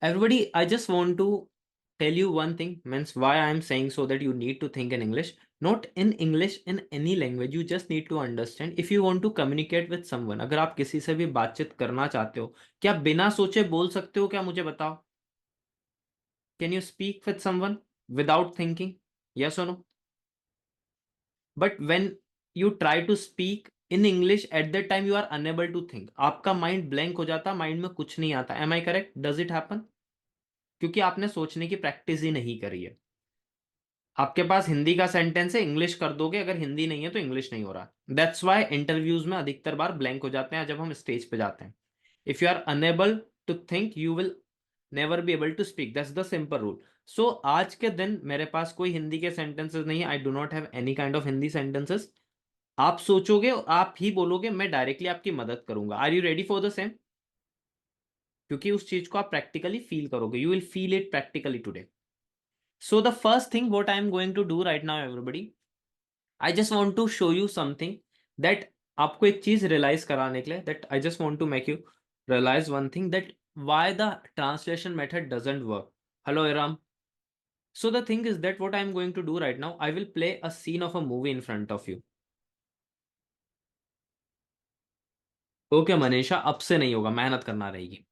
Everybody, I just want to tell you one thing, means why I am saying so that you need to think in English. Not in English, in any language. You just need to understand. If you want to communicate with someone, अगर आप किसी से भी बातचीत करना चाहते हो, क्या बिना सोचे बोल सकते हो क्या? मुझे बताओ. Can you speak with someone without thinking? Yes or no? But when you try to speak in English, at that time you are unable to think. आपका mind blank हो जाता, mind में कुछ नहीं आता. Am I correct? Does it happen? क्योंकि आपने सोचने की प्रैक्टिस ही नहीं करी है. आपके पास हिंदी का सेंटेंस है, इंग्लिश कर दोगे, अगर हिंदी नहीं है तो इंग्लिश नहीं हो रहा. दैट्स वाई इंटरव्यूज में अधिकतर बार ब्लैंक हो जाते हैं जब हम स्टेज पे जाते हैं. If you are unable to think, you will never be able to speak. That's the simple rule. So आज के दिन मेरे पास कोई हिंदी के सेंटेंसेस नहीं है. I do not have any kind of Hindi sentences. आप सोचोगे और आप ही बोलोगे, मैं डायरेक्टली आपकी मदद करूंगा. Are you ready for the same? क्योंकि उस चीज को आप प्रैक्टिकली फील करोगे. You will feel it practically today. So the first thing what I am going to do right now, everybody, I just want to show you something that आपको एक चीज realize कराने के लिए, that I just want to make you realize one thing, that why the translation method doesn't work. Hello, Iram. So the thing is that what I am going to do right now, I will play a scene of a movie in front of you. Okay, Manisha, अब से नहीं होगा, मेहनत करना रहेगी.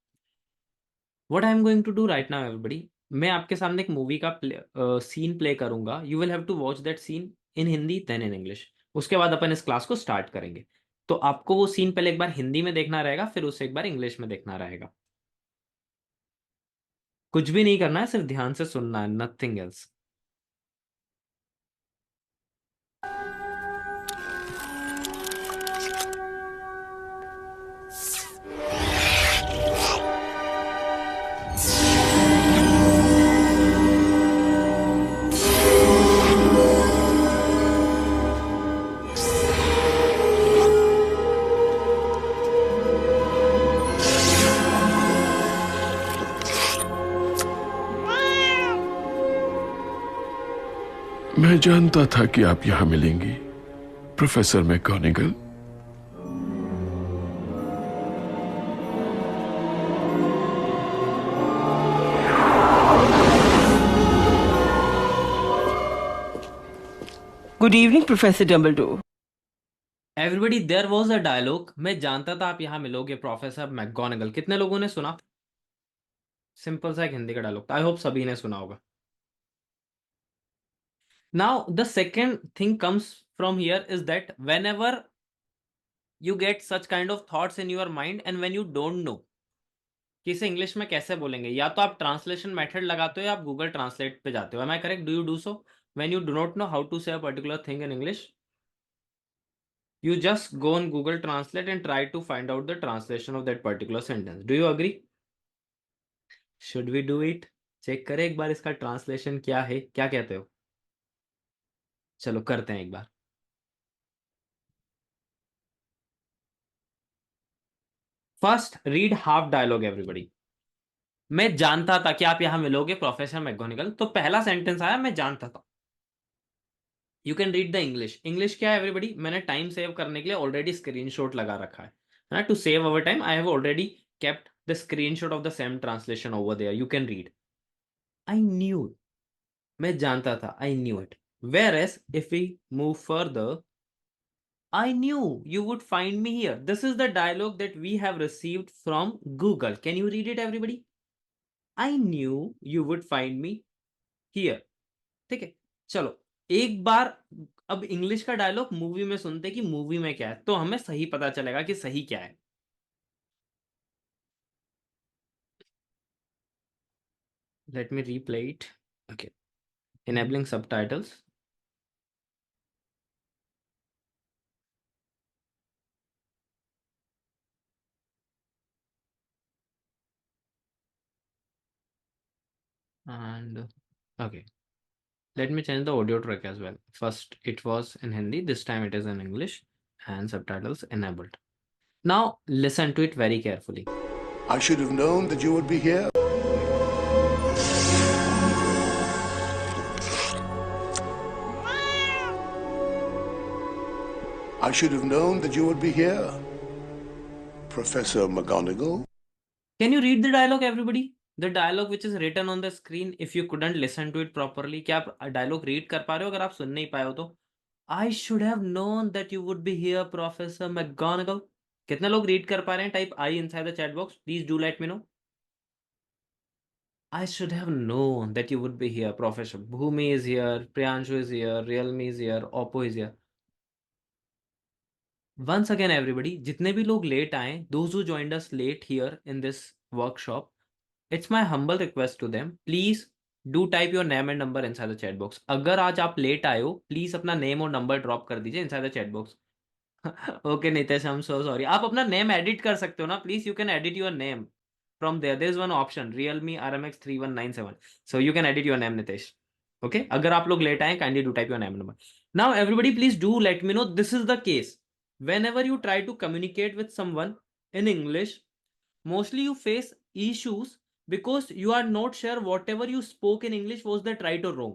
What I am going to do right now, everybody, मैं आपके सामने एक मूवी का सीन प्ले करूंगा. You will have to watch that scene in Hindi then in English. उसके बाद अपन इस क्लास को स्टार्ट करेंगे. तो आपको वो सीन पहले एक बार हिंदी में देखना रहेगा, फिर उसे एक बार इंग्लिश में देखना रहेगा. कुछ भी नहीं करना है, सिर्फ ध्यान से सुनना है, नथिंग एल्स. मैं जानता था कि आप यहां मिलेंगी, professor McGonagall. Good evening, Professor Dumbledore. Everybody, there was a dialogue. मैं जानता था आप यहाँ मिलोगे, प्रोफेसर मैकगोनागल. कितने लोगों ने सुना? सिंपल सा एक हिंदी का डायलॉग था. आई होप सभी ने सुना होगा. Now, the second thing comes from here is that whenever you get such kind of thoughts in your mind and when you don't know कि इसे इंग्लिश में कैसे बोलेंगे, या तो आप ट्रांसलेशन मेथड लगाते हो या आप गूगल ट्रांसलेट पे जाते हो. Am I correct? Do you do so? When you do not know how to say a particular thing in English, you just go on Google Translate and try to find out the translation of that particular sentence. Do you agree? Should we do it? Check करें एक बार इसका translation क्या है. क्या कहते हो? चलो करते हैं एक बार. First read half dialogue everybody. मैं जानता था कि आप यहां मिलोगे, प्रोफेसर मैकगोनागल. तो पहला सेंटेंस आया, मैं जानता था. You can read the English. English क्या है एवरीबॉडी? मैंने टाइम सेव करने के लिए ऑलरेडी स्क्रीनशॉट लगा रखा है ना. To save our time I have already kept the screenshot of the same translation over there. You can read. I knew. मैं जानता था. I knew it. Whereas if we move further, I knew you would find me here. This is the dialogue that we have received from Google. Can you read it everybody? I knew you would find me here. ठीक है. चलो एक बार अब English का dialogue movie में सुनते कि movie में क्या है, तो हमें सही पता चलेगा कि सही क्या है. Let me replay it. Okay. Enabling subtitles. And okay. Let me change the audio track as well. First it was in Hindi, this time it is in English and subtitles enabled. Now listen to it very carefully. I should have known that you would be here. I should have known that you would be here, Professor McGonagall. Can you read the dialogue everybody? The dialogue which is written on the screen if you couldn't listen to it properly, क्या आप dialogue read कर पा रहे हो अगर आप सुन नहीं पाए हो तो? I should have known that you would be here professor McGonagall. कितने लोग रीड कर पा रहे हैं? Type I inside the chat box, please do let me know. I should have known that you would be here, Professor. Bhumi is here, Priyanshu is here, Realme is here, Oppo is here. Once again, everybody, जितने भी लोग late आए, those who joined us late here in this workshop, it's my humble request to them, please do type your name and number inside the chat box. अगर आज आप late आए हो, please अपना नेम और नंबर ड्रॉप कर दीजिए inside the chat box. Okay, Nitesh, I'm so sorry. आप अपना नेम एडिट कर सकते हो ना, please you can edit your name from there is one option, Realme RMX 3197, so you can edit your name, Nitesh. Okay, अगर आप लोग late आए, kindly do type your name and number. Now everybody please do let me know, this is the case whenever you try to communicate with someone in English, mostly you face issues because you are not sure whatever you spoke in English was that right or wrong.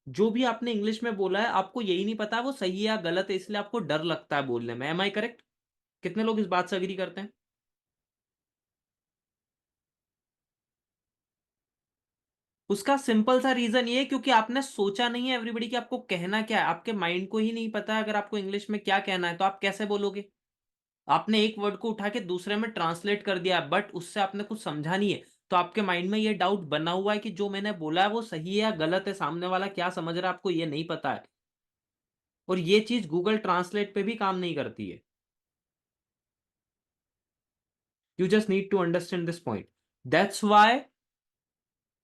जो भी आपने English में बोला है आपको यही नहीं पता वो सही है या गलत है, इसलिए आपको डर लगता है बोलने में। Am I correct? कितने लोग इस बात से अग्री करते हैं? उसका सिंपल सा रीजन ये है क्योंकि आपने सोचा नहीं है एवरीबडी कि आपको कहना क्या है, आपके माइंड को ही नहीं पता है अगर आपको इंग्लिश में क्या कहना है तो आप कैसे बोलोगे? आपने एक वर्ड को उठा के दूसरे में ट्रांसलेट कर दिया बट उससे आपने कुछ समझा नहीं है, तो आपके माइंड में ये डाउट बना हुआ है कि जो मैंने बोला है वो सही है या गलत है, सामने वाला क्या समझ रहा है आपको ये नहीं पता है। और ये चीज गूगल ट्रांसलेट पे भी काम नहीं करती है। You just need to understand this point, that's why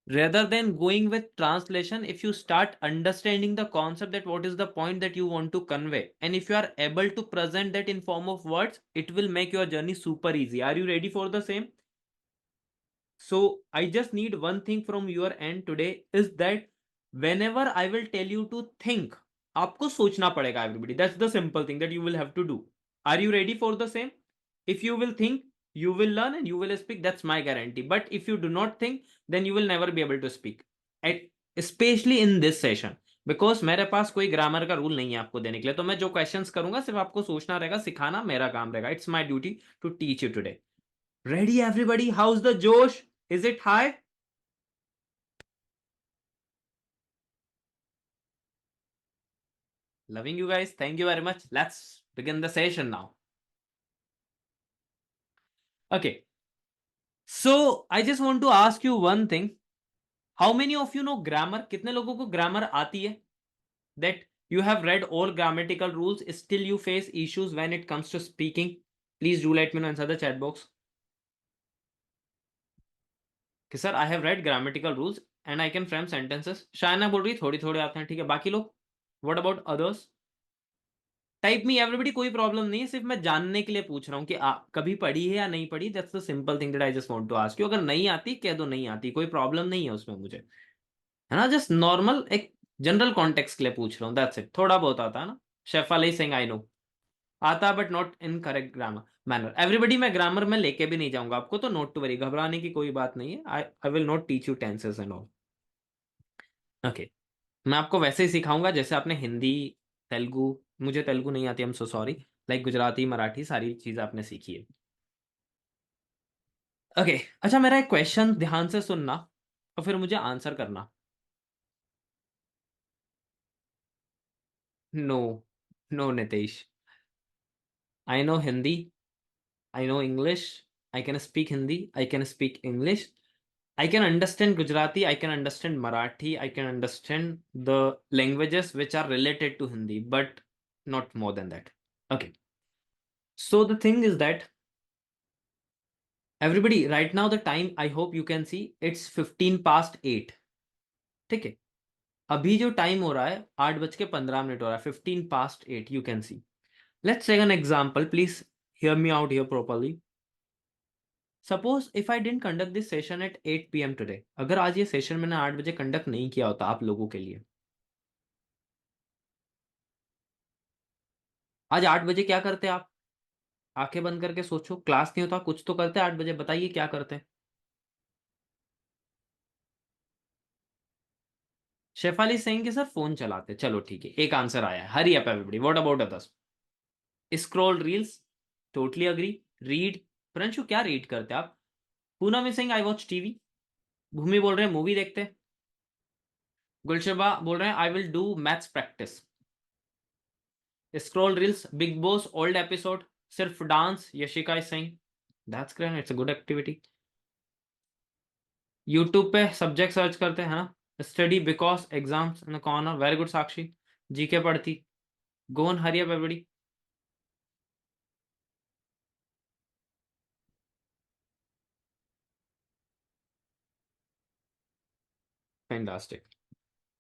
rather than going with translation, if you start understanding the concept that what is the point that you want to convey, and if you are able to present that in form of words, it will make your journey super easy. Are you ready for the same? So I just need one thing from your end today is that whenever I will tell you to think, आपको सोचना पड़ेगा everybody. That's the simple thing that you will have to do. Are you ready for the same? If you will think, you will learn and you will speak, that's my guarantee. But if you do not think, then you will never be able to speak, especially in this session, because मेरे पास कोई grammar का rule नहीं है आपको देने के लिए, तो मैं जो क्वेश्चंस करूंगा सिर्फ आपको सोचना रहेगा, सिखाना मेरा काम रहेगा. It's my duty to teach you today. Ready everybody? How is the josh? Is it high? Loving you guys. Thank you very much. Let's begin the session now. Okay. So I just want to ask you one thing. How many of you know grammar? कितने लोगों को grammar आती है? That you have read all grammatical rules, still you face issues when it comes to speaking? Please do let me know inside the chat box. कि sir I have read grammatical rules and I can frame sentences. Shaina बोल रही थोड़ी थोड़े आते हैं, ठीक है. बाकी लोग? What about others? Type me everybody, कोई प्रॉब्लम नहीं है, सिर्फ मैं जानने के लिए पूछ रहा हूँ कि कभी पढ़ी है या नहीं पढ़ी. That's the simple thing that I just want to ask you. अगर नहीं आती कह दो नहीं आती, कोई प्रॉब्लम नहीं है उसमें मुझे, है ना. जस्ट नॉर्मल एक जनरल कॉन्टेक्स्ट के लिए पूछ रहा हूँ, दैट्स इट. थोड़ा बहुत आता है ना. Chef Ali Singh, I know आता but not in correct grammar manner. Everybody, मैं ग्रामर में लेके भी नहीं जाऊंगा आपको, तो नोट टू वरी, घबराने की कोई बात नहीं है. I will not teach you tenses and all. Okay, मैं आपको वैसे ही सिखाऊंगा जैसे आपने हिंदी, तेलुगु, मुझे तेलुगु नहीं आती, I am so sorry, like Gujarati, Marathi, सारी चीज आपने सीखी है. ओके, अच्छा मेरा एक क्वेश्चन ध्यान से सुनना और फिर मुझे आंसर करना. No, no Nitesh, I know Hindi, I know English, I can speak Hindi, I can speak English, I can understand Gujarati, I can understand Marathi, I can understand the languages which are related to Hindi, but not more than that. Okay. So the thing is that everybody, right now the time, I hope you can see, it's 15 past 8. ठीक है, अभी जो time हो रहा है 8:15 हो रहा है, 15 past 8, you can see. Let's take an example. Please hear me out here properly. Suppose if I didn't conduct this session at 8 PM today, अगर आज ये सेशन मैंने 8 बजे कंडक्ट नहीं किया होता आप लोगों के लिए, आज 8 बजे क्या करते आप? आंखें बंद करके सोचो, क्लास नहीं होता, कुछ तो करते 8 बजे, बताइए क्या करते हैं? शेफाली सिंह के सर फोन चलाते. चलो ठीक है, एक आंसर आया है. Hurry up everybody. What about others? Scroll reels, totally agree. Read, Prinshu क्या रीड करते आप? Poonam Singh, I watch TV. Bhumi बोल रहे हैं मूवी देखते। गुलशबा बोल रहे हैं I will do maths practice. Scroll reels, Bigg Boss old episode, सिर्फ dance, Yashika is saying that's great, it's a good activity. YouTube पे सब्जेक्ट सर्च करते हैं ना, study because exams in the corner, very good Sakshi. GK पढ़ती, गो on, hurry up everybody. Fantastic.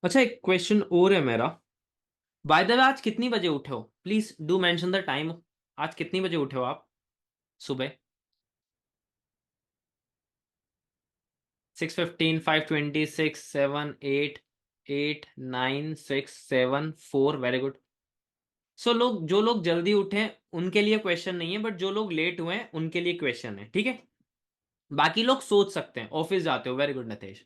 अच्छा एक question और है मेरा, बाय द वे आज कितनी बजे उठे हो, please do mention the time. आज कितनी बजे उठे हो आप सुबह? 6:15, 5:20, 6, 7, 8, 8, 9, 6, 7, 4, वेरी गुड। सो जो लोग जल्दी उठे हैं उनके लिए क्वेश्चन नहीं है, बट जो लोग लेट हुए हैं उनके लिए क्वेश्चन है, ठीक है। बाकी लोग सोच सकते हैं, ऑफिस जाते हो, वेरी गुड नतेश।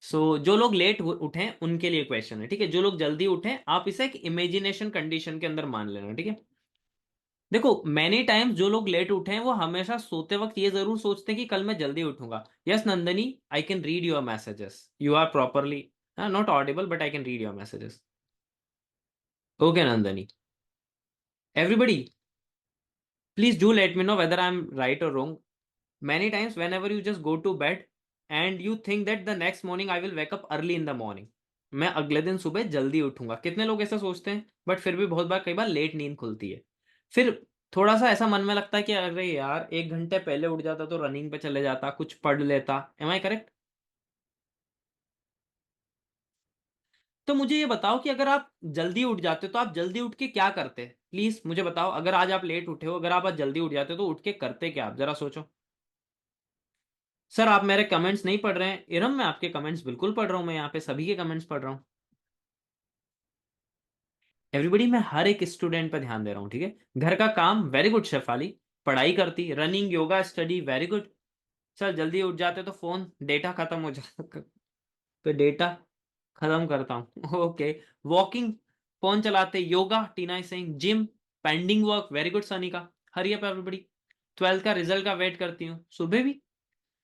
सो जो लोग लेट उठे हैं उनके लिए क्वेश्चन है, ठीक है। जो लोग जल्दी उठे आप इसे एक इमेजिनेशन कंडीशन के अंदर मान लेना, ठीक है। देखो मैनी टाइम्स जो लोग लेट उठे हैं वो हमेशा सोते वक्त ये जरूर सोचते हैं कि कल मैं जल्दी उठूंगा। Yes Nandani, I can read your messages, you are properly not audible but I can read your messages. Okay Nandani, everybody please do let me know whether I'm right or wrong. Many times whenever you just go to bed and you think that the next morning I will wake up early in the morning, मैं अगले दिन सुबह जल्दी उठूंगा, कितने लोग ऐसा सोचते हैं, बट फिर भी बहुत बार कई बार लेट नींद खुलती है। फिर थोड़ा सा ऐसा मन में लगता है कि अरे यार 1 घंटे पहले उठ जाता तो रनिंग पे चले जाता, कुछ पढ़ लेता। Am I correct? तो मुझे ये बताओ कि अगर आप जल्दी उठ जाते तो आप जल्दी उठ के क्या करते, प्लीज मुझे बताओ। अगर आज आप लेट उठे हो, अगर आप आज जल्दी उठ जाते तो उठ के करते क्या आप, जरा सोचो। सर आप मेरे कमेंट्स नहीं पढ़ रहे हैं। इरम मैं आपके कमेंट्स बिल्कुल पढ़ रहा हूं, मैं यहाँ पे सभी के कमेंट्स पढ़ रहा हूँ। एवरीबडी, मैं हर एक स्टूडेंट पे ध्यान दे रहा हूँ, ठीक है। घर का काम, वेरी गुड शेफाली। पढ़ाई करती, running, yoga, study, very good. Sir जल्दी उठ जाते तो फोन डेटा खत्म हो जाता तो डेटा खत्म करता हूँ ओके। वॉकिंग, फोन चलाते, yoga, Tina Singh, gym, pending work, very good Sanika. Hurry up everybody. 12th का रिजल्ट का वेट करती हूँ सुबह भी।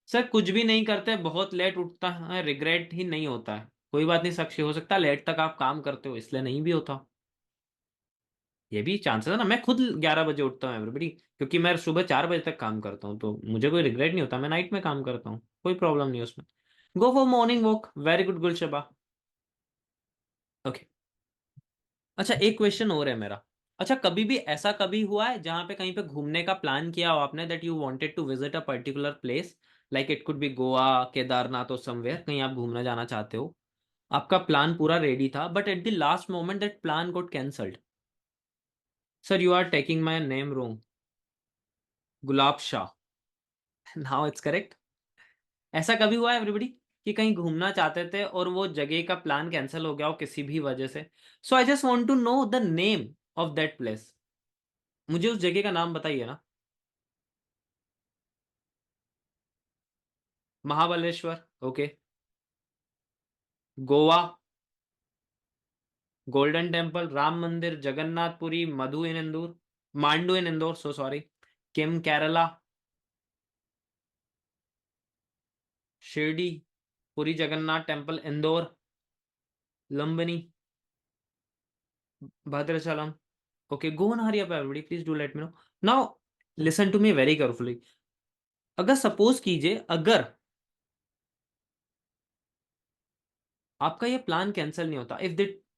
सर कुछ भी नहीं करते, बहुत लेट उठता है, रिग्रेट ही नहीं होता है। कोई बात नहीं साक्षी, हो सकता है लेट तक आप काम करते हो इसलिए नहीं भी होता, ये भी चांसेस है ना। मैं खुद 11 बजे उठता हूँ एवरीबडी, क्योंकि मैं सुबह 4 बजे तक काम करता हूँ, तो मुझे कोई रिग्रेट नहीं होता। मैं नाइट में काम करता हूँ, कोई प्रॉब्लम नहीं है उसमें। Go for morning walk, very good Gulshaba. Okay. अच्छा एक क्वेश्चन और है मेरा। अच्छा कभी भी ऐसा कभी हुआ है जहां पे कहीं पे घूमने का प्लान किया हो आपने, that you wanted to visit a particular place, like it could be Goa, Kedarnath और समवेयर, कहीं आप घूमना जाना चाहते हो, आपका प्लान पूरा रेडी था, but at the last moment that plan got cancelled. Sir you are taking my name wrong, Gulab Shah now it's correct. ऐसा कभी हुआ है एवरीबडी कि कहीं घूमना चाहते थे और वो जगह का प्लान कैंसिल हो गया हो किसी भी वजह से? So I just want to know the name of that place, मुझे उस जगह का नाम बताइए ना। Mahabaleshwar, okay. Goa, Golden Temple, Ram Mandir, Jagannathpuri, Madhu in Indore, Mandu in Indore, so sorry, Kim Kerala, Shirdi, Puri Jagannath temple Indore, Lumbini, Bhadrachalam. Okay, go on, hurry up everybody, please do let me know. Now listen to me very carefully. अगर suppose कीजिए, अगर आपका ये प्लान कैंसिल नहीं होता,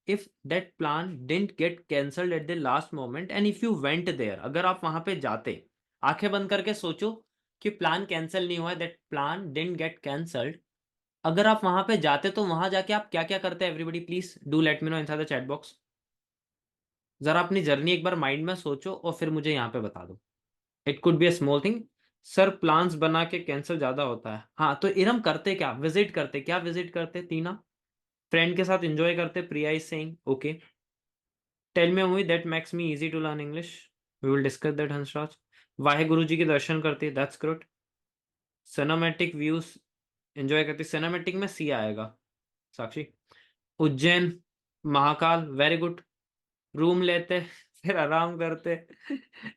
if that plan didn't get cancelled at the last moment and if you went there, अगर आप वहां पे जाते, आंखें बंद करके सोचो कि प्लान कैंसिल नहीं हुआ है, that plan didn't get cancelled, अगर आप वहां पे जाते तो वहां जाके आप क्या क्या करते? Everybody please do let me no inside the chat box. जरा अपनी जर्नी एक बार माइंड में सोचो और फिर मुझे यहाँ पे बता दो। It could be a small thing. Sir plans बना के कैंसिल ज्यादा होता है। हाँ तो इरम करते क्या, विजिट करते क्या, विजिट करते तीना, फ्रेंड के साथ एंजॉय करते, Priya is saying okay. Tell me movie that makes me easy to learn English, we will discuss that Hansraj. Waheguru ji के दर्शन करते, that's good. Cinematic views enjoy करते, सिनेमैटिक में सी आएगा Sakshi. Ujjain, Mahakal, very good. Room लेते फिर आराम करते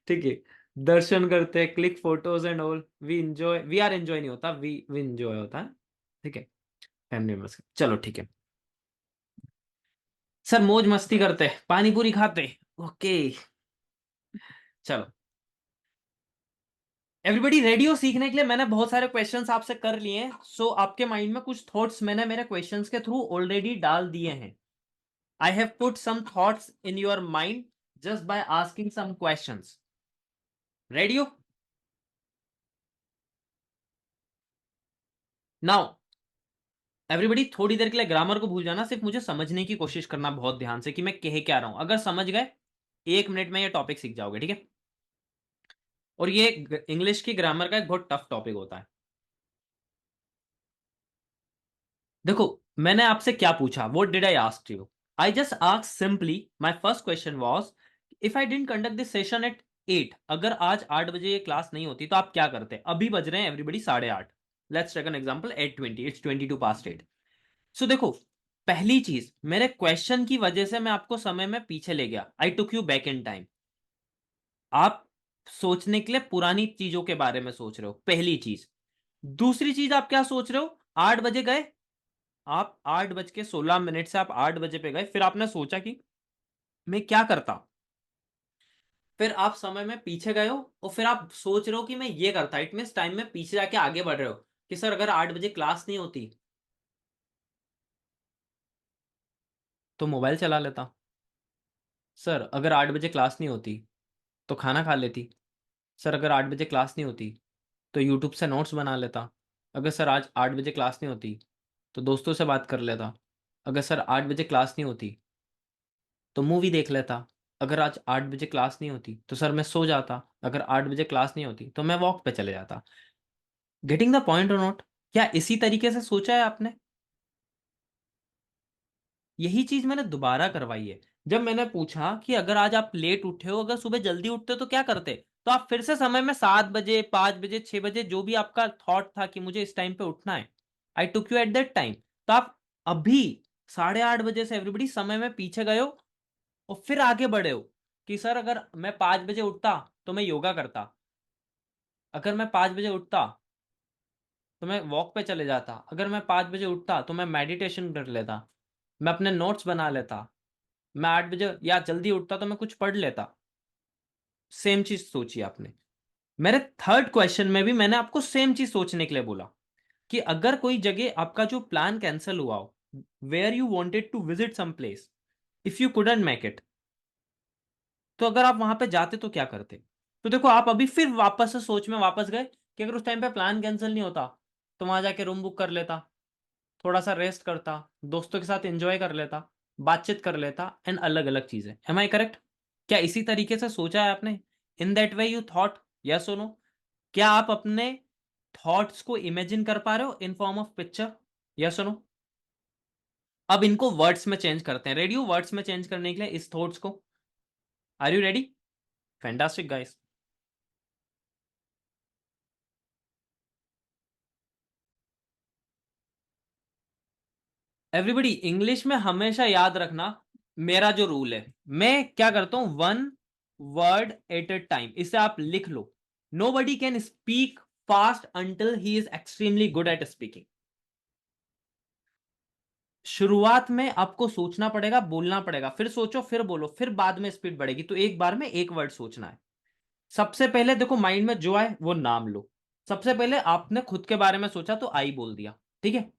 ठीक है, दर्शन करते, click photos and all, we enjoy, we are enjoy नहीं होता, वी एंजॉय होता है, ठीक है। फैमिली मेंबर्स, चलो ठीक है सर, मौज मस्ती करते, पानी पूरी खाते, ओके। चलो एवरीबॉडी रेडी हो सीखने के लिए? मैंने बहुत सारे क्वेश्चंस आपसे कर लिए हैं, सो आपके माइंड में कुछ थॉट्स मैंने मेरे क्वेश्चंस के थ्रू ऑलरेडी डाल दिए हैं। I have put some thoughts in your mind just by asking some questions. Ready हो? नाउ एवरीबॉडी थोड़ी देर के लिए ग्रामर को भूल जाना, सिर्फ मुझे समझने की कोशिश करना बहुत ध्यान से कि मैं कह क्या रहा हूं। अगर समझ गए 1 मिनट में ये टॉपिक सीख जाओगे, ठीक है? और ये इंग्लिश की ग्रामर का एक बहुत टफ टॉपिक होता है। देखो मैंने आपसे क्या पूछा, what did I ask you? I just ask simply, my first question was if I didn't conduct this session at 8, अगर आज 8 बजे ये क्लास नहीं होती तो आप क्या करते? अभी बज रहे हैं everybody 8:30। Let's take an example 8:20, it's 8:22। So देखो पहली चीज, मेरे क्वेश्चन की वजह से मैं आपको समय में पीछे ले गया, I took you back in time. आप सोचने के लिए पुरानी चीजों के बारे में सोच रहे हो, पहली चीज। दूसरी चीज आप क्या सोच रहे हो? 8 बजे गए आप, 8:16 से आप 8 बजे पे गए, फिर आपने सोचा कि मैं क्या करता, फिर आप समय में पीछे गए हो और फिर आप सोच रहे हो कि मैं ये करता। इट मींस टाइम में पीछे जाके आगे बढ़ रहे हो कि सर अगर 8 बजे क्लास नहीं होती तो मोबाइल चला लेता, सर अगर 8 बजे क्लास नहीं होती तो खाना खा लेती, सर अगर 8 बजे क्लास नहीं होती तो यूट्यूब से नोट्स बना लेता, अगर सर आज 8 बजे क्लास नहीं होती तो दोस्तों से बात कर लेता, अगर सर 8 बजे क्लास नहीं होती तो मूवी देख लेता, अगर आज 8 बजे क्लास नहीं होती तो सर मैं सो जाता, अगर 8 बजे क्लास नहीं होती तो मैं वॉक पे चले जाता। गेटिंग द पॉइंट और नॉट? क्या इसी तरीके से सोचा है आपने? यही चीज मैंने दोबारा करवाई है। जब मैंने पूछा कि अगर आज आप लेट उठे हो, अगर सुबह जल्दी उठते तो क्या करते, तो आप फिर से समय में 7 बजे, 5 बजे, 6 बजे, जो भी आपका थॉट था कि मुझे इस टाइम पे उठना है, I took you at that time. तो आप अभी 8:30 बजे से एवरीबडी समय में पीछे गए हो और फिर आगे बढ़े हो कि सर अगर मैं 5 बजे उठता तो मैं योगा करता, अगर मैं 5 बजे उठता तो मैं वॉक पे चले जाता, अगर मैं 5 बजे उठता तो मैं मेडिटेशन कर लेता, मैं अपने नोट्स बना लेता, मैं 8 बजे या जल्दी उठता तो मैं कुछ पढ़ लेता। सेम चीज सोची आपने। मेरे थर्ड क्वेश्चन में भी मैंने आपको सेम चीज सोचने के लिए बोला कि अगर कोई जगह आपका जो प्लान कैंसिल हुआ हो, where you wanted to visit some place, if you couldn't make it, तो अगर आप वहां पे जाते तो क्या करते? तो देखो आप अभी फिर वापस से सोच में वापस गए कि अगर उस टाइम पे प्लान कैंसिल नहीं होता तो वहां जाके रूम बुक कर लेता, थोड़ा सा रेस्ट करता, दोस्तों के साथ एंजॉय कर लेता, बातचीत कर लेता, एंड अलग अलग चीजें। Am I correct? क्या इसी तरीके से सोचा है आपने? In that way you thought? Yes और नो? क्या आप अपने थॉट्स को इमेजिन कर पा रहे हो in form of picture? Yes और नो? अब इनको वर्ड्स में चेंज करते हैं। रेडी हो वर्ड्स में चेंज करने के लिए इस थॉट्स को? Are you ready? Fantastic guys. Everybody English में हमेशा याद रखना, मेरा जो रूल है, मैं क्या करता हूं, 1 वर्ड एट ए टाइम। इसे आप लिख लो। Nobody can speak fast until he is extremely good at speaking. शुरुआत में आपको सोचना पड़ेगा, बोलना पड़ेगा, फिर सोचो, फिर बोलो, फिर बाद में स्पीड बढ़ेगी। तो एक बार में एक वर्ड सोचना है। सबसे पहले देखो माइंड में जो आए वो नाम लो। सबसे पहले आपने खुद के बारे में सोचा तो आई बोल दिया, ठीक है?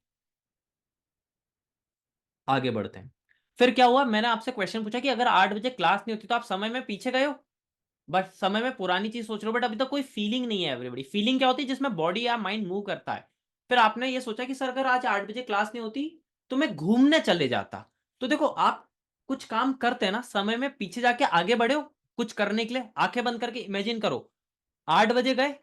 आगे बढ़ते हैं। फिर क्या हुआ, मैंने आपसे क्वेश्चन पूछा कि अगर 8 बजे क्लास नहीं होती तो आप समय में पीछे गए हो, बट समय में पुरानी चीज सोच रहे हो, बट अभी तक कोई फीलिंग नहीं है। एवरीबडी फीलिंग क्या होती है? जिसमें बॉडी या माइंड मूव करता है। फिर आपने ये सोचा कि सर अगर आज 8 बजे क्लास नहीं होती तो मैं घूमने चले जाता। तो देखो आप कुछ काम करते हैं ना, समय में पीछे जाके आगे बढ़े हो कुछ करने के लिए, आंखें बंद करके इमेजिन करो 8 बजे गए,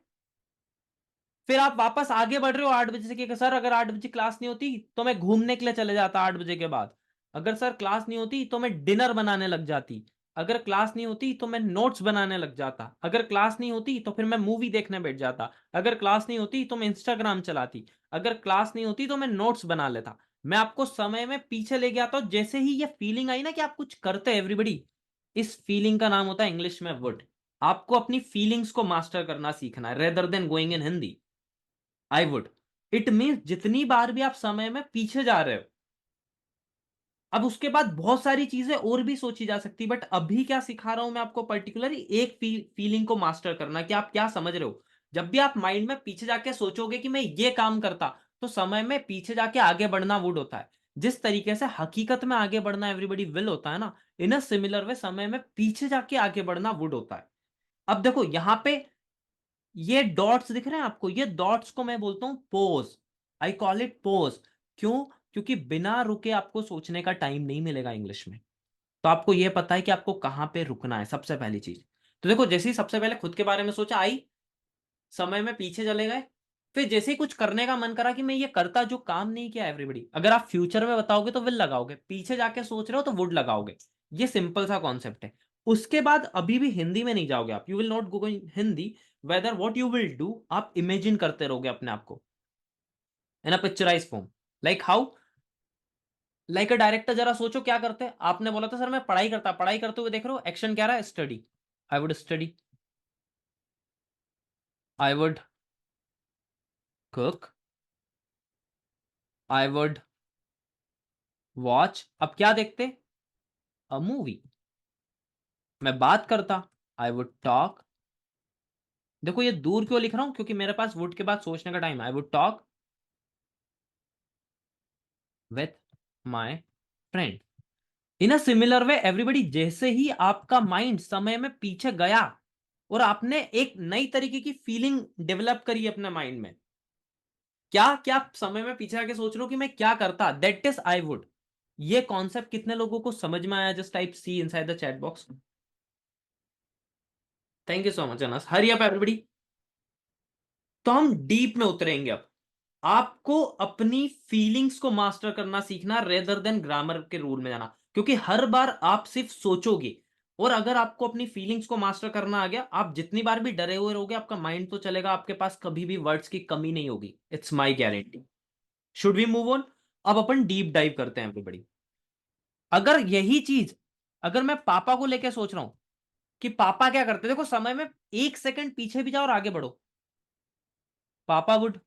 फिर आप वापस आगे बढ़ रहे हो 8 बजे से कि सर अगर 8 बजे क्लास नहीं होती तो मैं घूमने के लिए चले जाता 8 बजे के बाद, अगर सर क्लास नहीं होती तो मैं डिनर बनाने लग जाती, अगर क्लास नहीं होती तो मैं नोट्स बनाने लग जाता, अगर क्लास नहीं होती तो फिर मैं मूवी देखने बैठ जाता, अगर क्लास नहीं होती तो मैं इंस्टाग्राम चलाती, अगर क्लास नहीं होती तो मैं नोट्स बना लेता। मैं आपको समय में पीछे ले गया था। जैसे ही ये फीलिंग आई ना कि आप कुछ करते हैं एवरीबडी, इस फीलिंग का नाम होता है इंग्लिश में वुड। आपको अपनी फीलिंग्स को मास्टर करना सीखना है rather than going in Hindi. I would. It means जितनी बार भी आप समय में पीछे जा रहे हो, अब उसके बाद बहुत सारी चीजें और भी सोची जा सकती, बट अभी क्या सिखा रहा हूं मैं आपको पर्टिकुलरली एक फीलिंग को मास्टर करना, कि आप क्या समझ रहे हो। जब भी आप माइंड में पीछे जाके सोचोगे कि मैं ये काम करता, तो समय में पीछे जाके आगे बढ़ना वुड होता है। जिस तरीके से हकीकत में आगे बढ़ना एवरीबडी विल होता है ना, इन अ सिमिलर वे समय में पीछे जाके आगे बढ़ना वुड होता है। अब देखो यहां पे ये डॉट्स दिख रहे हैं आपको, ये डॉट्स को मैं बोलता हूं pose. I call it pose. क्यों? क्योंकि बिना रुके आपको सोचने का टाइम नहीं मिलेगा इंग्लिश में। तो आपको यह पता है कि आपको कहां पे रुकना है, सबसे पहली चीज। तो देखो जैसे ही सबसे पहले खुद के बारे में सोचा, आई समय में पीछे चले गए। फिर जैसे ही कुछ करने का मन करा कि मैं ये करता जो काम नहीं किया एवरीबडी, अगर आप फ्यूचर में बताओगे तो विल लगाओगे, पीछे जाके सोच रहे हो तो वुड लगाओगे। ये सिंपल सा कॉन्सेप्ट है। उसके बाद अभी भी हिंदी में नहीं जाओगे आप, you will not go in Hindi. Whether what you will do, आप इमेजिन करते रहोगे अपने आप को in a picturise form. Like how? Like a director, जरा सोचो क्या करते हैं। आपने बोला था सर मैं पढ़ाई करता, पढ़ाई करते हुए देख रहे हो, एक्शन क्या रहा है? Study. I would study, I would cook, I would watch. अब क्या देखते? A movie. मैं बात करता, आई वुड टॉक। देखो ये दूर क्यों लिख रहा हूं, क्योंकि मेरे पास वुड के बाद सोचने का टाइम है। I would talk with my friend. In a similar way everybody, जैसे ही आपका माइंड समय में पीछे गया और आपने एक नई तरीके की फीलिंग डेवलप करी अपने माइंड में, क्या क्या आप समय में पीछे आके सोच रहे हो कि मैं क्या करता, दैट इज आई वुड। ये कॉन्सेप्ट कितने लोगों को समझ में आया? Just type C inside the chat box. Thank you so much Anas, hurry up everybody. तो हम डीप में उतरेंगे अब। आपको अपनी फीलिंग्स को मास्टर करना सीखना रेदर देन ग्रामर के रूल में जाना, क्योंकि हर बार आप सिर्फ सोचोगे। और अगर आपको अपनी फीलिंग्स को मास्टर करना आ गया, आप जितनी बार भी डरे हुए रहोगे, आपका माइंड तो चलेगा, आपके पास कभी भी वर्ड्स की कमी नहीं होगी। It's my guarantee. Should we move on? अब अपन डीप डाइव करते हैं एवरीबॉडी। अगर यही चीज, अगर मैं पापा को लेकर सोच रहा हूं कि पापा क्या करते, देखो समय में एक सेकंड पीछे भी जाओ और आगे बढ़ो, पापा वुड।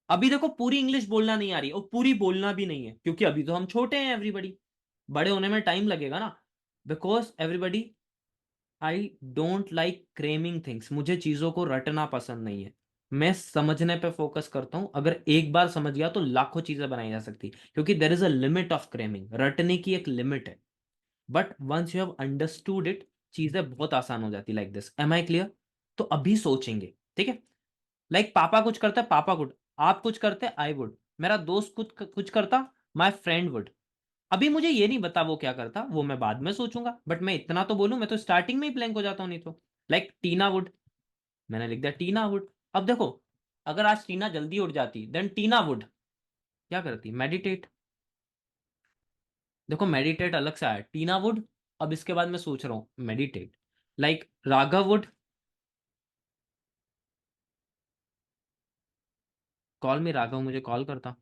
अभी देखो पूरी इंग्लिश बोलना नहीं आ रही, और पूरी बोलना भी नहीं है, क्योंकि अभी तो हम छोटे हैं एवरीबडी। बड़े होने में टाइम लगेगा ना। Because everybody, I don't like cramming things. मुझे चीजों को रटना पसंद नहीं है। मैं समझने पे फोकस करता हूं। अगर एक बार समझ गया तो लाखों चीजें बनाई जा सकती, क्योंकि there is a limit of cramming. रटने की एक लिमिट है। But once you have understood it, चीजें बहुत आसान हो जाती। Like this, am I clear? तो अभी सोचेंगे, ठीक है। लाइक पापा कुछ करता है, पापा वुड। आप कुछ करते, आई वुड। मेरा दोस्त कुछ कुछ करता, माई फ्रेंड वुड। अभी मुझे ये नहीं बता वो क्या करता, वो मैं बाद में सोचूंगा, बट मैं इतना तो बोलूं, मैं तो स्टार्टिंग में ही ब्लैंक हो जाता हूं नहीं तो। लाइक टीना वुड, मैंने लिख दिया टीना वुड। अब देखो, अगर आज टीना जल्दी उठ जाती, देन टीना वुड क्या करती? मेडिटेट। देखो मेडिटेट अलग से आया, टीना वुड। अब इसके बाद मैं सोच रहा हूं meditate. Like Raghav would call मी, राघव मुझे कॉल करता।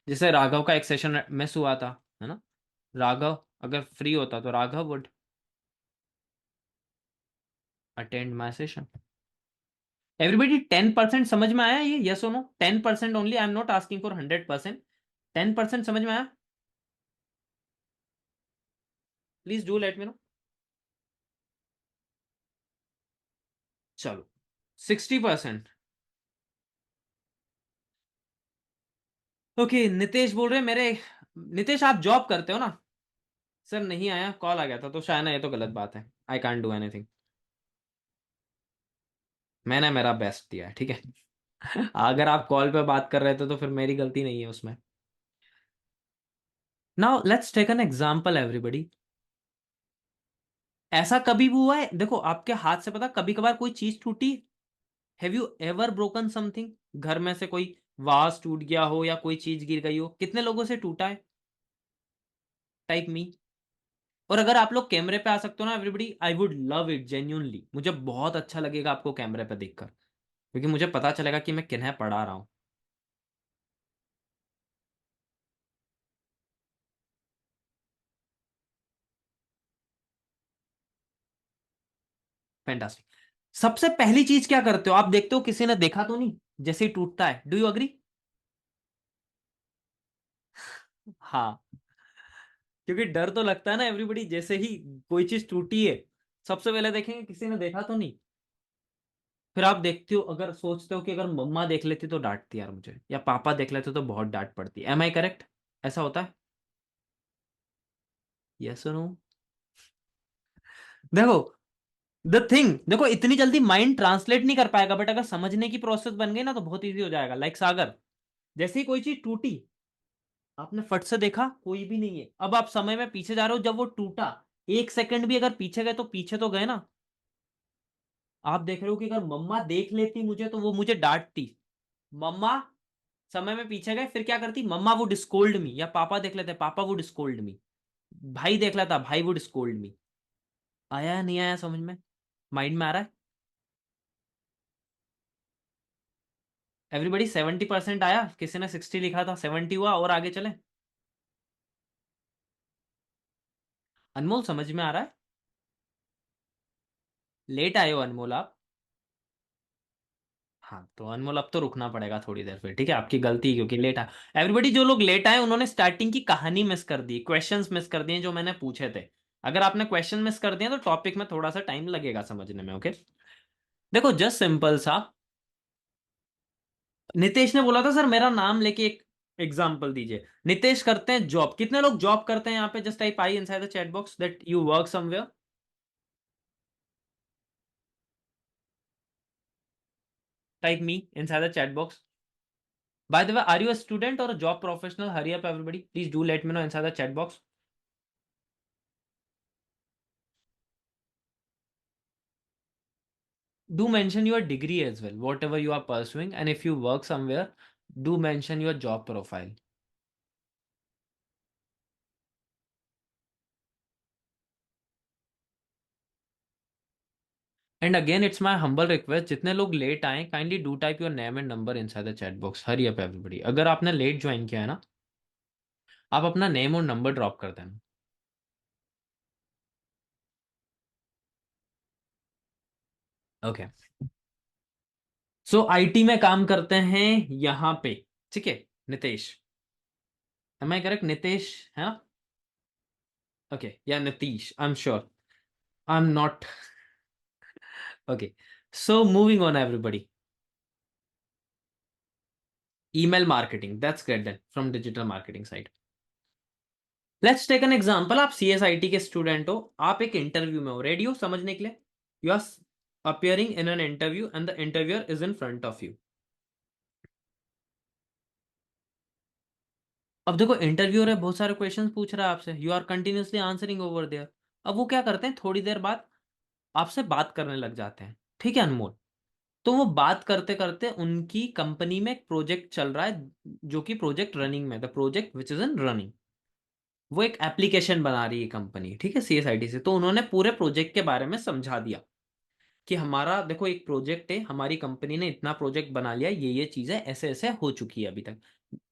जैसे राघव का एक सेशन मिस हुआ था, है ना। राघव अगर फ्री होता तो Raghav would attend my session. Everybody 10% समझ में आया ये? यस और no? 10% only, I am not asking for 100%। 10% समझ में आया? Please do let me know. चलो 60%। ओके नितेश बोल रहे हैं मेरे। नितेश आप जॉब करते हो ना? सर नहीं आया, कॉल आ गया था, तो शायद ना, ये तो गलत बात है। I can't do anything. मैंने मेरा बेस्ट दिया है, ठीक है। अगर आप कॉल पे बात कर रहे थे तो फिर मेरी गलती नहीं है उसमें। Now let's take an example everybody. ऐसा कभी भी हुआ है, देखो आपके हाथ से पता कभी कभार कोई चीज टूटी। Have you ever broken something? घर में से कोई वास टूट गया हो या कोई चीज गिर गई हो, कितने लोगों से टूटा है? टाइप मी। और अगर आप लोग कैमरे पे आ सकते हो ना everybody, I would love it genuinely. मुझे बहुत अच्छा लगेगा आपको कैमरे पे देखकर, क्योंकि मुझे पता चलेगा कि मैं किन्हें पढ़ा रहा हूं। फैंटास्टिक। सबसे पहली चीज क्या करते हो आप? देखते हो किसी ने देखा तो नहीं जैसे ही टूटता है? Do you agree? हाँ, क्योंकि डर तो लगता है ना एवरीबडी, जैसे ही कोई चीज टूटी है सबसे पहले देखेंगे किसी ने देखा तो नहीं। फिर आप देखते हो, अगर सोचते हो कि अगर मम्मा देख लेती तो डांटती यार मुझे, या पापा देख लेते तो बहुत डांट पड़ती। Am I correct? ऐसा होता है? यस और नो? देखो, द थिंग, देखो इतनी जल्दी माइंड ट्रांसलेट नहीं कर पाएगा, बट अगर समझने की प्रोसेस बन गई ना तो बहुत इजी हो जाएगा। लाइक सागर, जैसे ही कोई चीज टूटी, आपने फट से देखा कोई भी नहीं है, अब आप समय में पीछे जा रहे हो, जब वो टूटा एक सेकंड भी अगर पीछे गए तो पीछे तो गए ना। आप देख रहे हो कि अगर मम्मा देख लेती मुझे तो वो मुझे डांटती। मम्मा समय में पीछे गए, फिर क्या करती मम्मा? वुड स्कोल्ड मी। या पापा देख लेते, पापा वुड स्कोल्ड मी। भाई देख लेता, भाई वुड स्कोल्ड मी। आया या नहीं आया समझ में? माइंड में आ रहा है? एवरीबडी 70% आया? किसी ने 60 लिखा था, 70 हुआ, और आगे चले? अनमोल समझ में आ रहा है? लेट आए हो अनमोल आप? हाँ तो अनमोल अब तो रुकना पड़ेगा थोड़ी देर, फिर ठीक है, आपकी गलती है, क्योंकि लेट आए। एवरीबडी जो लोग लेट आए उन्होंने स्टार्टिंग की कहानी मिस कर दी, क्वेश्चंस मिस कर दिए जो मैंने पूछे थे। अगर आपने क्वेश्चन मिस कर दिए तो टॉपिक में थोड़ा सा टाइम लगेगा समझने में। ओके, देखो जस्ट सिंपल सा। नितेश ने बोला था सर मेरा नाम लेके एक एग्जाम्पल दीजिए। नितेश करते हैं जॉब। कितने लोग जॉब करते हैं यहाँ पे? Just type I inside the chat box that you work somewhere. Type me inside the chat box. By the way, are you a student or a job professional? Hurry up, everybody. Please do let me know inside the chat box. Do mention your degree as well, whatever you are pursuing, and if you work somewhere, do mention your job profile. And again, it's my humble request, जितने लोग late आए kindly do type your name and number inside the chat box. Hurry up, everybody. अगर आपने late join किया है ना, आप अपना नेम और नंबर ड्रॉप कर देना। ओके, सो आईटी में काम करते हैं यहाँ पे, ठीक है? Nitesh, am I correct? Nitesh है? ओके, या Nitish, I am sure, I am not. Okay, so moving on, everybody. Email marketing, that's great then, from digital marketing side. Let's take an example. आप CSIT के स्टूडेंट हो, आप एक इंटरव्यू में हो, ready हो समझने के लिए? You are appearing in an interview and the interviewer is in front of you. अब देखो इंटरव्यूअर है, बहुत सारे क्वेश्चंस पूछ रहा है आपसे, you are continuously answering over there. अब वो क्या करते हैं, थोड़ी देर बाद आपसे बात करने लग जाते हैं, ठीक है अनमोल? तो वो बात करते करते उनकी कंपनी में एक प्रोजेक्ट चल रहा है, जो कि प्रोजेक्ट रनिंग में, the project which is in running. वो एक एप्लीकेशन बना रही है कंपनी, ठीक है, सीएसआईटी से। तो उन्होंने पूरे प्रोजेक्ट के बारे में समझा दिया कि हमारा देखो एक प्रोजेक्ट है, हमारी कंपनी ने इतना प्रोजेक्ट बना लिया, ये चीजें ऐसे ऐसे हो चुकी है अभी तक,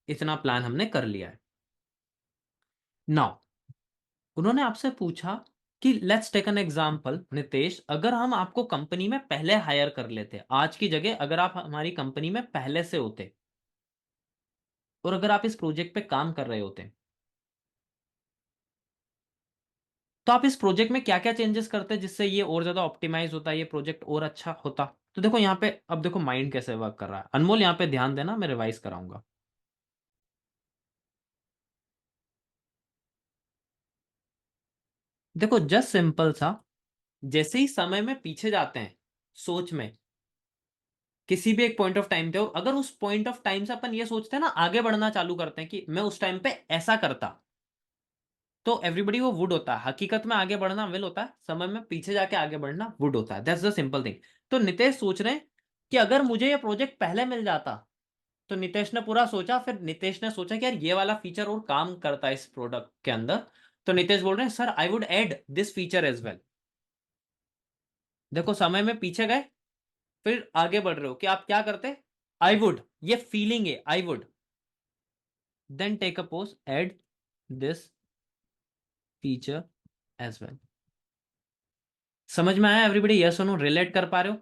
इतना प्लान हमने कर लिया है। नाउ उन्होंने आपसे पूछा कि let's take an example Nitesh, अगर हम आपको कंपनी में पहले हायर कर लेते, आज की जगह अगर आप हमारी कंपनी में पहले से होते, और अगर आप इस प्रोजेक्ट पे काम कर रहे होते, तो आप इस प्रोजेक्ट में क्या क्या चेंजेस करते जिससे ये और ज्यादा ऑप्टिमाइज होता, ये प्रोजेक्ट और अच्छा होता? तो देखो यहाँ पे, अब देखो माइंड कैसे वर्क कर रहा है। अनमोल यहाँ पे ध्यान देना, मैं रिवाइज कराऊंगा। देखो जस्ट सिंपल सा, जैसे ही समय में पीछे जाते हैं सोच में, किसी भी एक पॉइंट ऑफ टाइम पे, और अगर उस पॉइंट ऑफ टाइम से अपन ये सोचते हैं ना, आगे बढ़ना चालू करते हैं कि मैं उस टाइम पे ऐसा करता, तो एवरीबडी वो वुड होता है। हकीकत में आगे बढ़ना विल होता है, समय में पीछे जाके आगे बढ़ना वुड होता है। That's the simple thing. तो नितेश सोच रहे हैं कि अगर मुझे ये प्रोजेक्ट पहले मिल जाता, तो नितेश ने पूरा सोचा, फिर नितेश ने सोचा कि यार ये वाला फीचर और काम करता है इस प्रोडक्ट के अंदर। तो नितेश बोल रहे हैं sir I would add this feature as well. देखो समय में पीछे गए, फिर आगे बढ़ रहे हो कि आप क्या करते? आई वुड, ये फीलिंग है, I would then take a pause, add this feature as well. समझ में आया एवरीबडी? यस और नो? रिलेट कर पा रहे हो?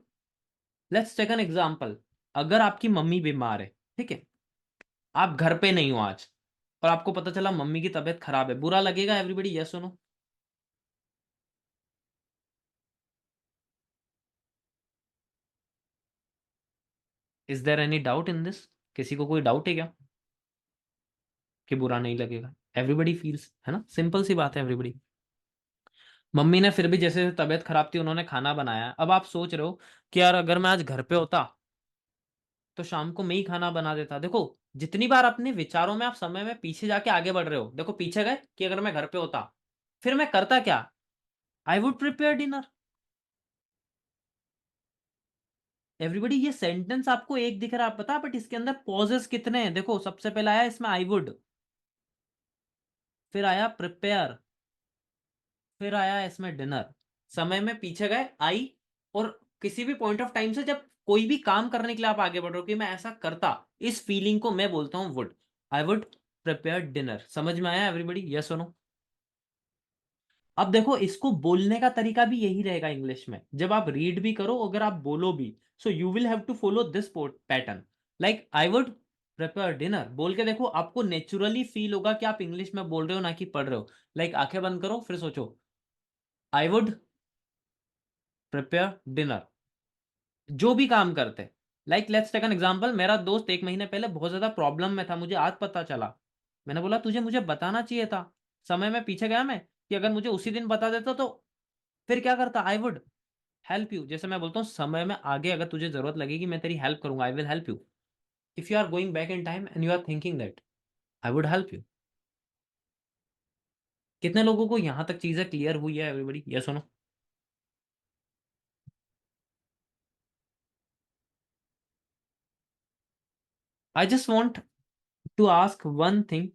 लेट्स टेक एन एग्जांपल, अगर आपकी मम्मी बीमार है, ठीक है, आप घर पे नहीं हो आज, और आपको पता चला मम्मी की तबीयत खराब है, बुरा लगेगा एवरीबॉडी, यस और no? Is there any doubt in this? किसी को कोई डाउट है क्या कि बुरा नहीं लगेगा? एवरीबॉडी फील्स, है ना, सिंपल सी बात है एवरीबॉडी। मम्मी ने फिर भी, जैसे तबीयत खराब थी, उन्होंने खाना बनाया। अब आप सोच रहे हो कि यार अगर मैं आज घर पे होता तो शाम को मैं ही खाना बना देता। देखो, जितनी बार अपने विचारों में आप समय में पीछे जाके आगे बढ़ रहे हो, देखो पीछे गए कि अगर मैं घर पे होता फिर मैं करता क्या, आई वुड प्रिपेयर डिनर। एवरीबॉडी, ये सेंटेंस आपको एक दिख रहा है पता, बट इसके अंदर पॉजेस कितने हैं? देखो, सबसे पहले आया इसमें आई वुड, फिर आया प्रिपेयर, फिर आया इसमें डिनर। समय में पीछे गए, आई, और किसी भी पॉइंट ऑफ टाइम से जब कोई भी काम करने के लिए आप आगे बढ़ रहे हो कि मैं ऐसा करता, इस फीलिंग को मैं बोलता हूं would. I would prepare dinner. समझ में आया एवरीबॉडी, यस और नो? अब देखो, इसको बोलने का तरीका भी यही रहेगा इंग्लिश में, जब आप रीड भी करो अगर आप बोलो भी, so you will have to follow this pattern. Like I would prepare dinner बोल के देखो, आपको नेचुरली फील होगा कि आप इंग्लिश में बोल रहे हो ना कि पढ़ रहे हो। लाइक आंखें बंद करो, फिर सोचो, आई वुड प्रिपेयर डिनर। जो भी काम करते, like let's take an example, मेरा दोस्त 1 महीने पहले बहुत ज्यादा प्रॉब्लम में था, मुझे आज पता चला। मैंने बोला तुझे मुझे बताना चाहिए था। समय में पीछे गया मैं कि अगर मुझे उसी दिन बता देता तो फिर क्या करता, आई वुड हेल्प यू। जैसे मैं बोलता हूँ समय में आगे अगर तुझे जरूरत लगेगी मैं तेरी हेल्प करूंगा, I will help you. If you are going back in time and you are thinking that I would help you. कितने लोगों को यहां तक चीजें क्लियर हुई है एवरीबॉडी, ये सुनो। I just want to ask one thing,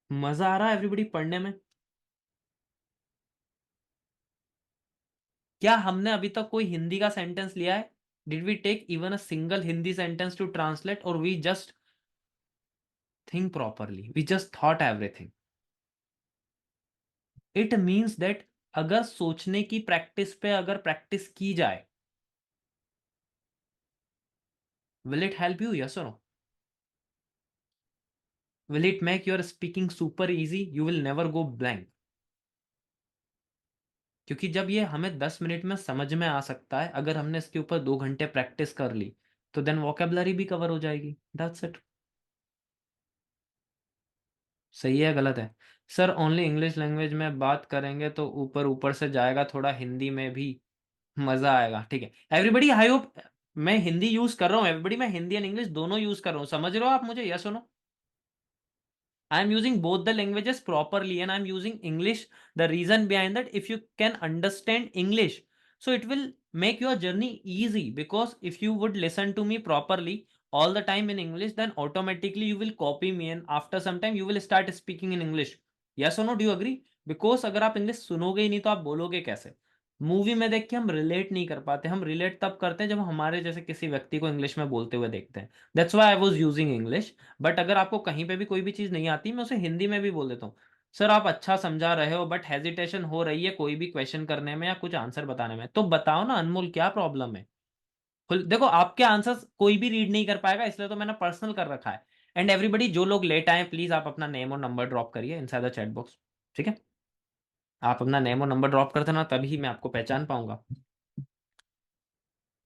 मजा आ रहा है एवरीबॉडी पढ़ने में? क्या हमने अभी तक कोई हिंदी का सेंटेंस लिया है? Did we take even a single Hindi sentence to translate, और we just think properly, we just thought everything? It means that अगर सोचने की प्रैक्टिस पे अगर प्रैक्टिस की जाए, will it help you, yes और no? Will it make your speaking super easy, you will never go blank? क्योंकि जब ये हमें 10 मिनट में समझ में आ सकता है, अगर हमने इसके ऊपर 2 घंटे प्रैक्टिस कर ली तो देन वोकेबलरी भी कवर हो जाएगी, दैट्स इट। सही है गलत है? सर ओनली इंग्लिश लैंग्वेज में बात करेंगे तो ऊपर ऊपर से जाएगा, थोड़ा हिंदी में भी मजा आएगा, ठीक है एवरीबॉडी, आई होप। मैं हिंदी यूज कर रहा हूँ एवरीबॉडी, मैं हिंदी एंड इंग्लिश दोनों यूज कर रहा हूँ, समझ रहे हो आप मुझे, यस सुनो? I am using both the languages properly and I am using English. The reason behind that, if you can understand English, so it will make your journey easy, because if you would listen to me properly all the time in English, then automatically you will copy me and after some time you will start speaking in English. Yes or no? Do you agree? Because अगर आप English सुनोगे ही नहीं तो आप बोलोगे कैसे? Movie में देख के हम रिलेट नहीं कर पाते, हम रिलेट तब करते हैं जब हमारे जैसे किसी व्यक्ति को इंग्लिश में बोलते हुए देखते हैं। That's why I was using English. But अगर आपको कहीं पे भी कोई भी चीज नहीं आती, मैं उसे हिंदी में भी बोल देता हूँ। सर आप अच्छा समझा रहे हो बट हेजिटेशन हो रही है कोई भी क्वेश्चन करने में या कुछ आंसर बताने में, तो बताओ ना अनमोल, क्या प्रॉब्लम है? देखो, आपके आंसर्स कोई भी रीड नहीं कर पाएगा, इसलिए तो मैंने पर्सनल कर रखा है। एंड एवरीबडी, जो लोग लेट आए प्लीज आप अपना नेम और नंबर ड्रॉप करिए इनसाइड द चैट बॉक्स, ठीक है? आप अपना नेम और नंबर ड्रॉप करते ना, तभी मैं आपको पहचान पाऊंगा।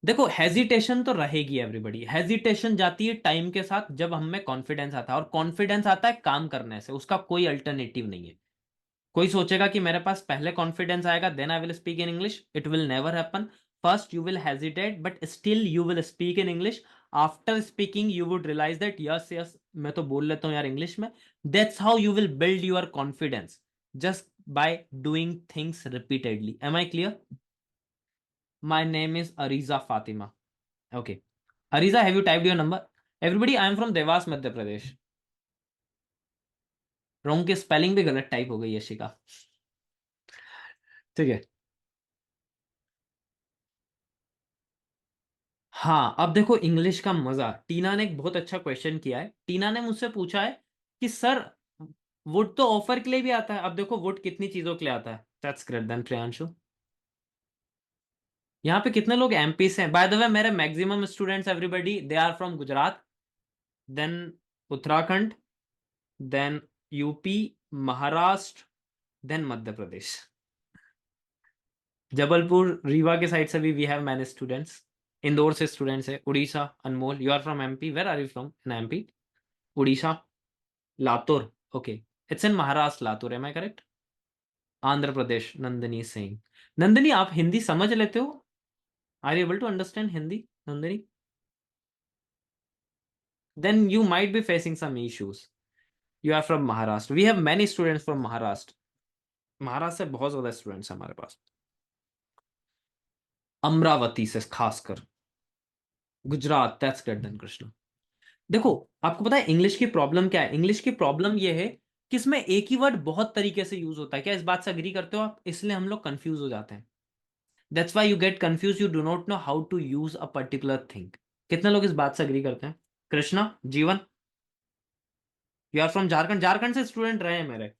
देखो, हेजिटेशन तो रहेगी एवरीबडी, हेजिटेशन जाती है टाइम के साथ जब हम में कॉन्फिडेंस आता है, और कॉन्फिडेंस आता है काम करने से, उसका कोई अल्टरनेटिव नहीं है। कोई सोचेगा कि मेरे पास पहले कॉन्फिडेंस आएगा then I will speak in English, it will never happen. First you will hesitate but still you will speak in English. After speaking you would realise that yes yes, मैं तो बोल लेता हूँ यार इंग्लिश में। That's how you will build your confidence, just by doing things repeatedly. Am I clear? My name is Ariza Fatima. Okay. Ariza, have you typed your number? Everybody, I am from Devas, Madhya Pradesh. रोंग की spelling भी गलत type हो गई है शिका, ठीक है? हाँ, अब देखो इंग्लिश का मजा। टीना ने एक बहुत अच्छा क्वेश्चन किया है। टीना ने मुझसे पूछा है कि सर वुड तो ऑफर के लिए भी आता है, अब देखो वुड कितनी चीजों के लिए आता है। That's great then Priyanshu. यहाँ पे कितने लोग एमपी से हैं? बाय द वे मेरे maximum students everybody they are from Gujarat, then Uttarakhand, then UP, Maharashtra, then Madhya Pradesh, Jabalpur, Rewa के साइड से भी we have many students, Indore से स्टूडेंट्स है, Orissa, Anmol, you are from MP, where are you from? In MP, Orissa, Latur, okay, it's in Maharashtra, Latur, am I correct? Andhra Pradesh, Nandini Singh. Nandini आप हिंदी समझ लेते हो? Are you able to understand Hindi, Nandini? Then you might be facing some issues. You are from Maharashtra. We have many students from Maharashtra. Maharashtra से बहुत ज्यादा students हैं हमारे पास, अमरावती से खासकर, Gujarat, that's great then Krishna. देखो आपको पता है इंग्लिश की प्रॉब्लम क्या है? इंग्लिश की प्रॉब्लम ये है कि इसमें एक ही वर्ड बहुत तरीके से यूज होता है। क्या इस बात से अग्री करते हो आप? इसलिए हम लोग कंफ्यूज हो जाते हैं। That's why you get confuse, you do not know how to use a particular thing. कितने लोग इस बात से अग्री करते हैं? Krishna, Jeevan, you are from Jharkhand, Jharkhand से स्टूडेंट रहे हैं मेरे।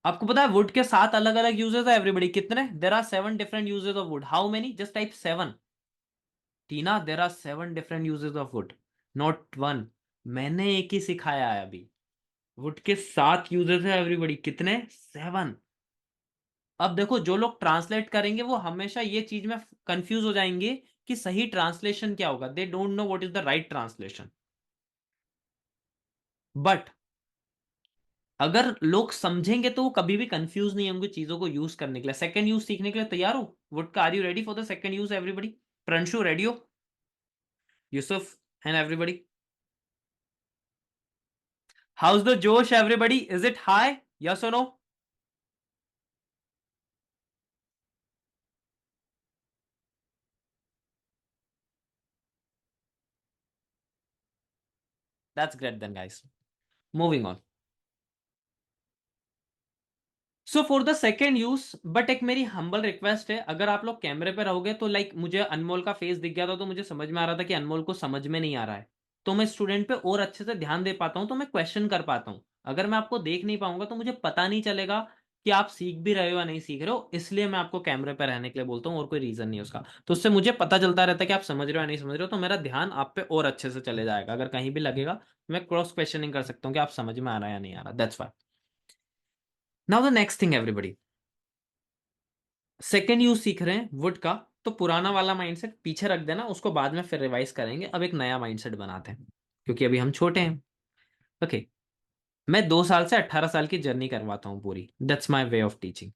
आपको पता है वुड के 7 अलग अलग यूजेस है एवरीबॉडी, कितने? There are 7 different uses of would. How many? Just type 7। Tina, there are 7 different uses of would, not one. मैंने एक ही सिखाया है अभी। वुड के 7 यूजेस है एवरीबॉडी, कितने? 7। अब देखो जो लोग ट्रांसलेट करेंगे वो हमेशा ये चीज में कंफ्यूज हो जाएंगे कि सही ट्रांसलेशन क्या होगा। They don't know what is the right translation. But अगर लोग समझेंगे तो वो कभी भी कंफ्यूज नहीं होंगे चीजों को यूज करने के लिए। सेकंड यूज सीखने के लिए तैयार हो? वुड का, are you ready for the second use everybody? Pranshu ready हो? Yusuf and everybody, how's the जोश everybody? Is it high? Yes और no? That's great then guys, moving on. So for the second use, but एक मेरी humble request है, अगर आप लोग कैमरे पे रहोगे तो लाइक मुझे अनमोल का फेस दिख गया था तो मुझे समझ में आ रहा था कि अनमोल को समझ में नहीं आ रहा है, तो मैं स्टूडेंट पे और अच्छे से ध्यान दे पाता हूं, तो मैं क्वेश्चन कर पाता हूं। अगर मैं आपको देख नहीं पाऊंगा तो मुझे पता नहीं चलेगा कि आप सीख भी रहे हो या नहीं सीख रहे हो, इसलिए मैं आपको कैमरे पे रहने के लिए बोलता हूँ, और कोई रीजन नहीं है उसका। तो उससे मुझे पता चलता रहता है कि आप समझ रहे हो या नहीं समझ रहे हो, तो मेरा ध्यान आप पे और अच्छे से चले जाएगा। अगर कहीं भी लगेगा मैं क्रॉस क्वेश्चनिंग कर सकता हूँ कि आप समझ में आ रहा है या नहीं आ रहा। That's why. Now the next thing everybody, second use सीख रहे हैं वुड का, तो पुराना वाला माइंडसेट पीछे रख देना, उसको बाद में फिर रिवाइज करेंगे। अब एक नया माइंडसेट बनाते हैं क्योंकि अभी हम छोटे हैं। ओके, मैं 2 साल से 18 साल की जर्नी करवाता हूँ पूरी, that's my way of teaching.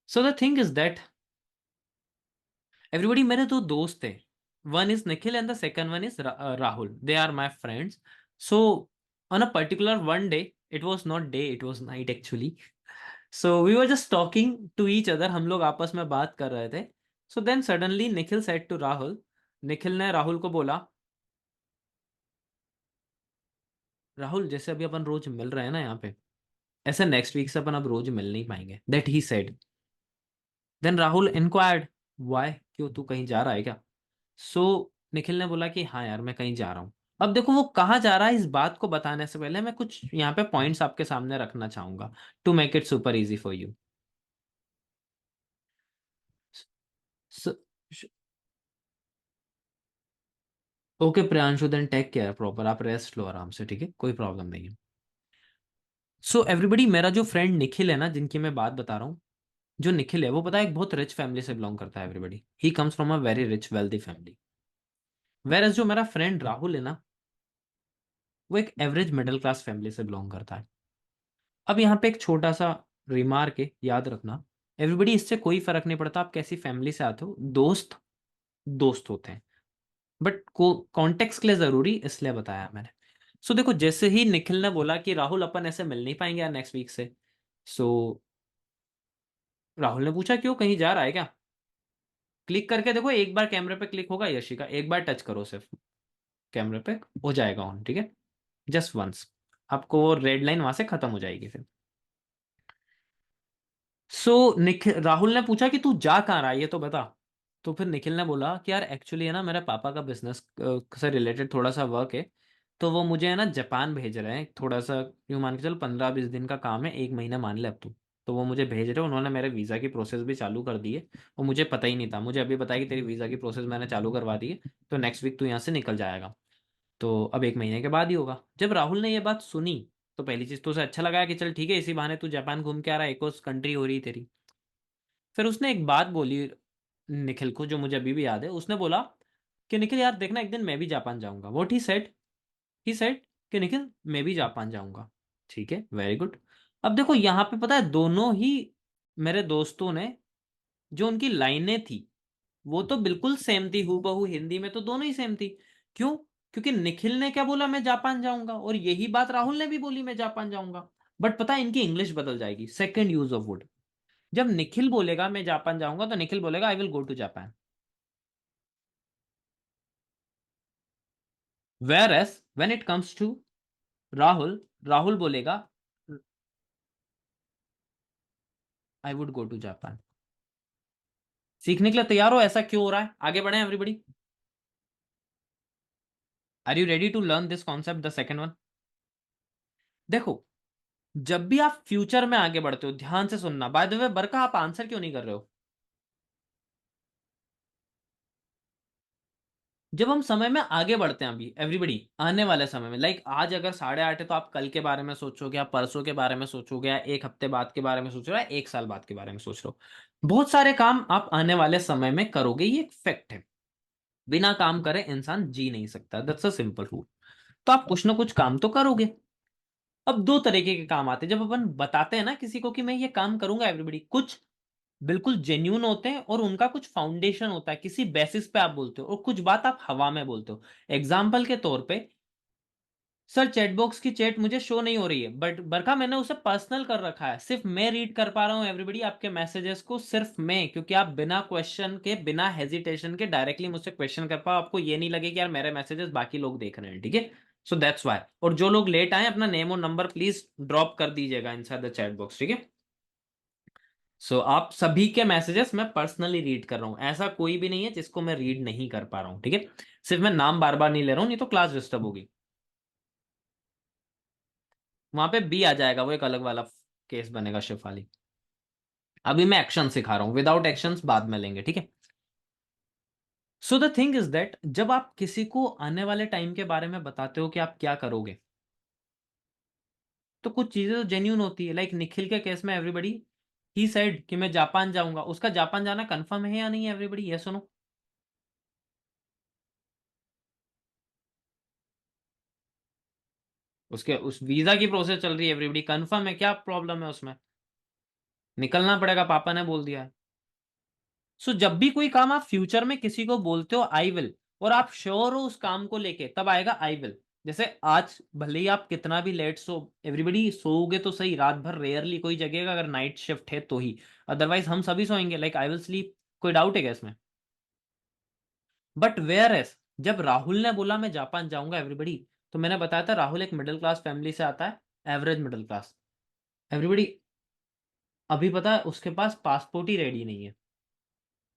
So the thing is that everybody, मेरे दो दोस्त थे, one is Nikhil and the second one is Rahul, they are my friends. So on a particular one day, it was not day, it was night actually, so we were just talking to each other, हम लोग आपस में बात कर रहे थे। So then suddenly Nikhil said to Rahul, Nikhil ने राहुल को बोला, राहुल जैसे अभी अपन रोज मिल रहे हैं ना यहाँ पे, ऐसे नेक्स्ट वीक से अपन अब रोज मिल नहीं पाएंगे, that he said. Then Rahul inquired, why, क्यों, तू कहीं जा रहा है क्या? सो निखिल ने बोला कि हाँ यार मैं कहीं जा रहा हूँ। अब देखो वो कहाँ जा रहा है, इस बात को बताने से पहले मैं कुछ यहाँ पे पॉइंट्स आपके सामने रखना चाहूंगा to make it super easy for you. Okay Priyanshu, then take care proper, आप रेस्ट लो आराम से, ठीक है, कोई प्रॉब्लम नहीं है। सो एवरीबडी, मेरा जो फ्रेंड निखिल है ना, जिनकी मैं बात बता रहा हूँ, जो निखिल है वो पता है एक बहुत रिच फैमिली से बिलोंग करता है everybody, he comes from a very rich wealthy family. Where जो मेरा फ्रेंड राहुल है ना, वो एक एवरेज मिडिल क्लास फैमिली से बिलोंग करता है। अब यहाँ पे एक छोटा सा रिमार्क है, याद रखना एवरीबडी, इससे कोई फर्क नहीं पड़ता आप कैसी फैमिली से आते हो, दोस्त दोस्त होते हैं, बट को कॉन्टेक्स्ट के लिए जरूरी इसलिए बताया मैंने। सो देखो जैसे ही निखिल ने बोला कि राहुल अपन ऐसे मिल नहीं पाएंगे यार नेक्स्ट वीक से, सो राहुल ने पूछा क्यों, कहीं जा रहा है क्या? क्लिक करके देखो, एक बार कैमरे पे क्लिक होगा यशिका, एक बार टच करो सिर्फ कैमरे पे, हो जाएगा ऑन, ठीक है, जस्ट वंस, आपको वो रेड लाइन वहां से खत्म हो जाएगी फिर। सो निखिल, राहुल ने पूछा कि तू जा कहाँ रहा है ये तो बता। तो फिर निखिल ने बोला कि यार एक्चुअली है ना, मेरे पापा का बिजनेस से रिलेटेड थोड़ा सा वर्क है, तो वो मुझे है ना जापान भेज रहे हैं, थोड़ा सा यूं मान के चल 15-20 दिन का काम है, 1 महीना मान ले अब तू, तो वो मुझे भेज रहे, उन्होंने मेरे वीज़ा की प्रोसेस भी चालू कर दी है, और मुझे पता ही नहीं था, मुझे अभी बताया कि तेरी वीज़ा की प्रोसेस मैंने चालू करवा दी है, तो नेक्स्ट वीक तू यहाँ से निकल जाएगा। तो अब 1 महीने के बाद ही होगा। जब राहुल ने ये बात सुनी तो पहली चीज़ तो उसे अच्छा लगा कि चल ठीक है, इसी बहाने तू जापान घूम के आ रहा है, एक और कंट्री हो रही तेरी। फिर उसने एक बात बोली निखिल को, जो मुझे अभी भी याद है। उसने बोला कि निखिल यार देखना, एक दिन मैं भी जापान जाऊंगा। व्हाट ही सेड कि निखिल मैं भी जापान जाऊंगा। ठीक है, वेरी गुड। अब देखो यहाँ पे पता है, दोनों ही मेरे दोस्तों ने जो उनकी लाइनें थी वो तो बिल्कुल सेम थी, हूबहू हिंदी में तो दोनों ही सेम थी। क्यों? क्योंकि निखिल ने क्या बोला, मैं जापान जाऊंगा, और यही बात राहुल ने भी बोली, मैं जापान जाऊंगा। बट पता है इनकी इंग्लिश बदल जाएगी, सेकंड यूज ऑफ वुड। जब निखिल बोलेगा मैं जापान जाऊंगा, तो निखिल बोलेगा I will go to Japan. Whereas when it comes to Rahul, Rahul बोलेगा I would go to Japan. सीखने के लिए तैयार हो? ऐसा क्यों हो रहा है? आगे बढ़े everybody. Are you ready to learn this concept, the second one? देखो, जब भी आप फ्यूचर में आगे बढ़ते हो, ध्यान से सुनना। बाय द वे बरका, आप आंसर क्यों नहीं कर रहे हो? जब हम समय में आगे बढ़ते हैं, अभी एवरीबडी आने वाले समय में, लाइक आज अगर 8:30 है, तो आप कल के बारे में सोचोगे, आप परसों के बारे में सोचोगे, या एक हफ्ते बाद के बारे में सोच रहे हो, या एक साल बाद के बारे में सोच रहे हो। बहुत सारे काम आप आने वाले समय में करोगे, ये एक फैक्ट है। बिना काम करे इंसान जी नहीं सकता, दैट्स अ सिंपल रूल। तो आप कुछ ना कुछ काम तो करोगे। अब दो तरीके के काम आते हैं जब अपन बताते हैं ना किसी को कि मैं ये काम करूंगा। एवरीबडी, कुछ बिल्कुल जेन्यून होते हैं और उनका कुछ फाउंडेशन होता है, किसी बेसिस पे आप बोलते हो, और कुछ बात आप हवा में बोलते हो। एग्जाम्पल के तौर पे, सर चैट बॉक्स की चैट मुझे शो नहीं हो रही है, बट बरखा मैंने उसे पर्सनल कर रखा है, सिर्फ मैं रीड कर पा रहा हूं एवरीबडी आपके मैसेजेस को, सिर्फ मैं, क्योंकि आप बिना क्वेश्चन के, बिना हेजिटेशन के डायरेक्टली मुझसे क्वेश्चन कर पाओ, आपको ये नहीं लगे कि यार मेरे मैसेजेस बाकी लोग देख रहे हैं। ठीक है, सो दैट्स वाई। और जो लोग लेट आए, अपना नेम और नंबर प्लीज ड्रॉप कर दीजिएगा इनसाइड द चैट बॉक्स। ठीक है, सो आप सभी के मैसेजेस मैं पर्सनली रीड कर रहा हूं, ऐसा कोई भी नहीं है जिसको मैं रीड नहीं कर पा रहा हूं। ठीक है, सिर्फ मैं नाम बार बार नहीं ले रहा हूं, नहीं तो क्लास डिस्टर्ब होगी। वहां पे बी आ जाएगा, वो एक अलग वाला केस बनेगा शिफाली। अभी मैं एक्शन सिखा रहा हूं, विदाउट एक्शंस बाद में लेंगे। ठीक है, सो द थिंग इज दैट जब आप किसी को आने वाले टाइम के बारे में बताते हो कि आप क्या करोगे, तो कुछ चीजें तो जेन्यून होती है। लाइक निखिल के केस में एवरीबडी ही सेड कि मैं जापान जाऊंगा, उसका जापान जाना कंफर्म है या नहीं है एवरीबडी, ये सुनो। उसके उस वीजा की प्रोसेस चल रही है एवरीबडी, कंफर्म है, क्या प्रॉब्लम है उसमें? निकलना पड़ेगा, पापा ने बोल दिया है। सो जब भी कोई काम आप फ्यूचर में किसी को बोलते हो आई विल, और आप श्योर हो उस काम को लेके, तब आएगा आई विल। जैसे आज भले ही आप कितना भी लेट सो, एवरीबडी सोओगे तो सही, रात भर रेयरली कोई जगेगा, अगर नाइट शिफ्ट है तो ही, अदरवाइज हम सभी सोएंगे, लाइक आई विल स्लीप। कोई डाउट है क्या इसमें? बट वेयर एस जब राहुल ने बोला मैं जापान जाऊंगा एवरीबडी, तो मैंने बताया था राहुल एक मिडिल क्लास फैमिली से आता है, एवरेज मिडिल क्लास। एवरीबडी, अभी पता है उसके पास पासपोर्ट ही रेडी नहीं है,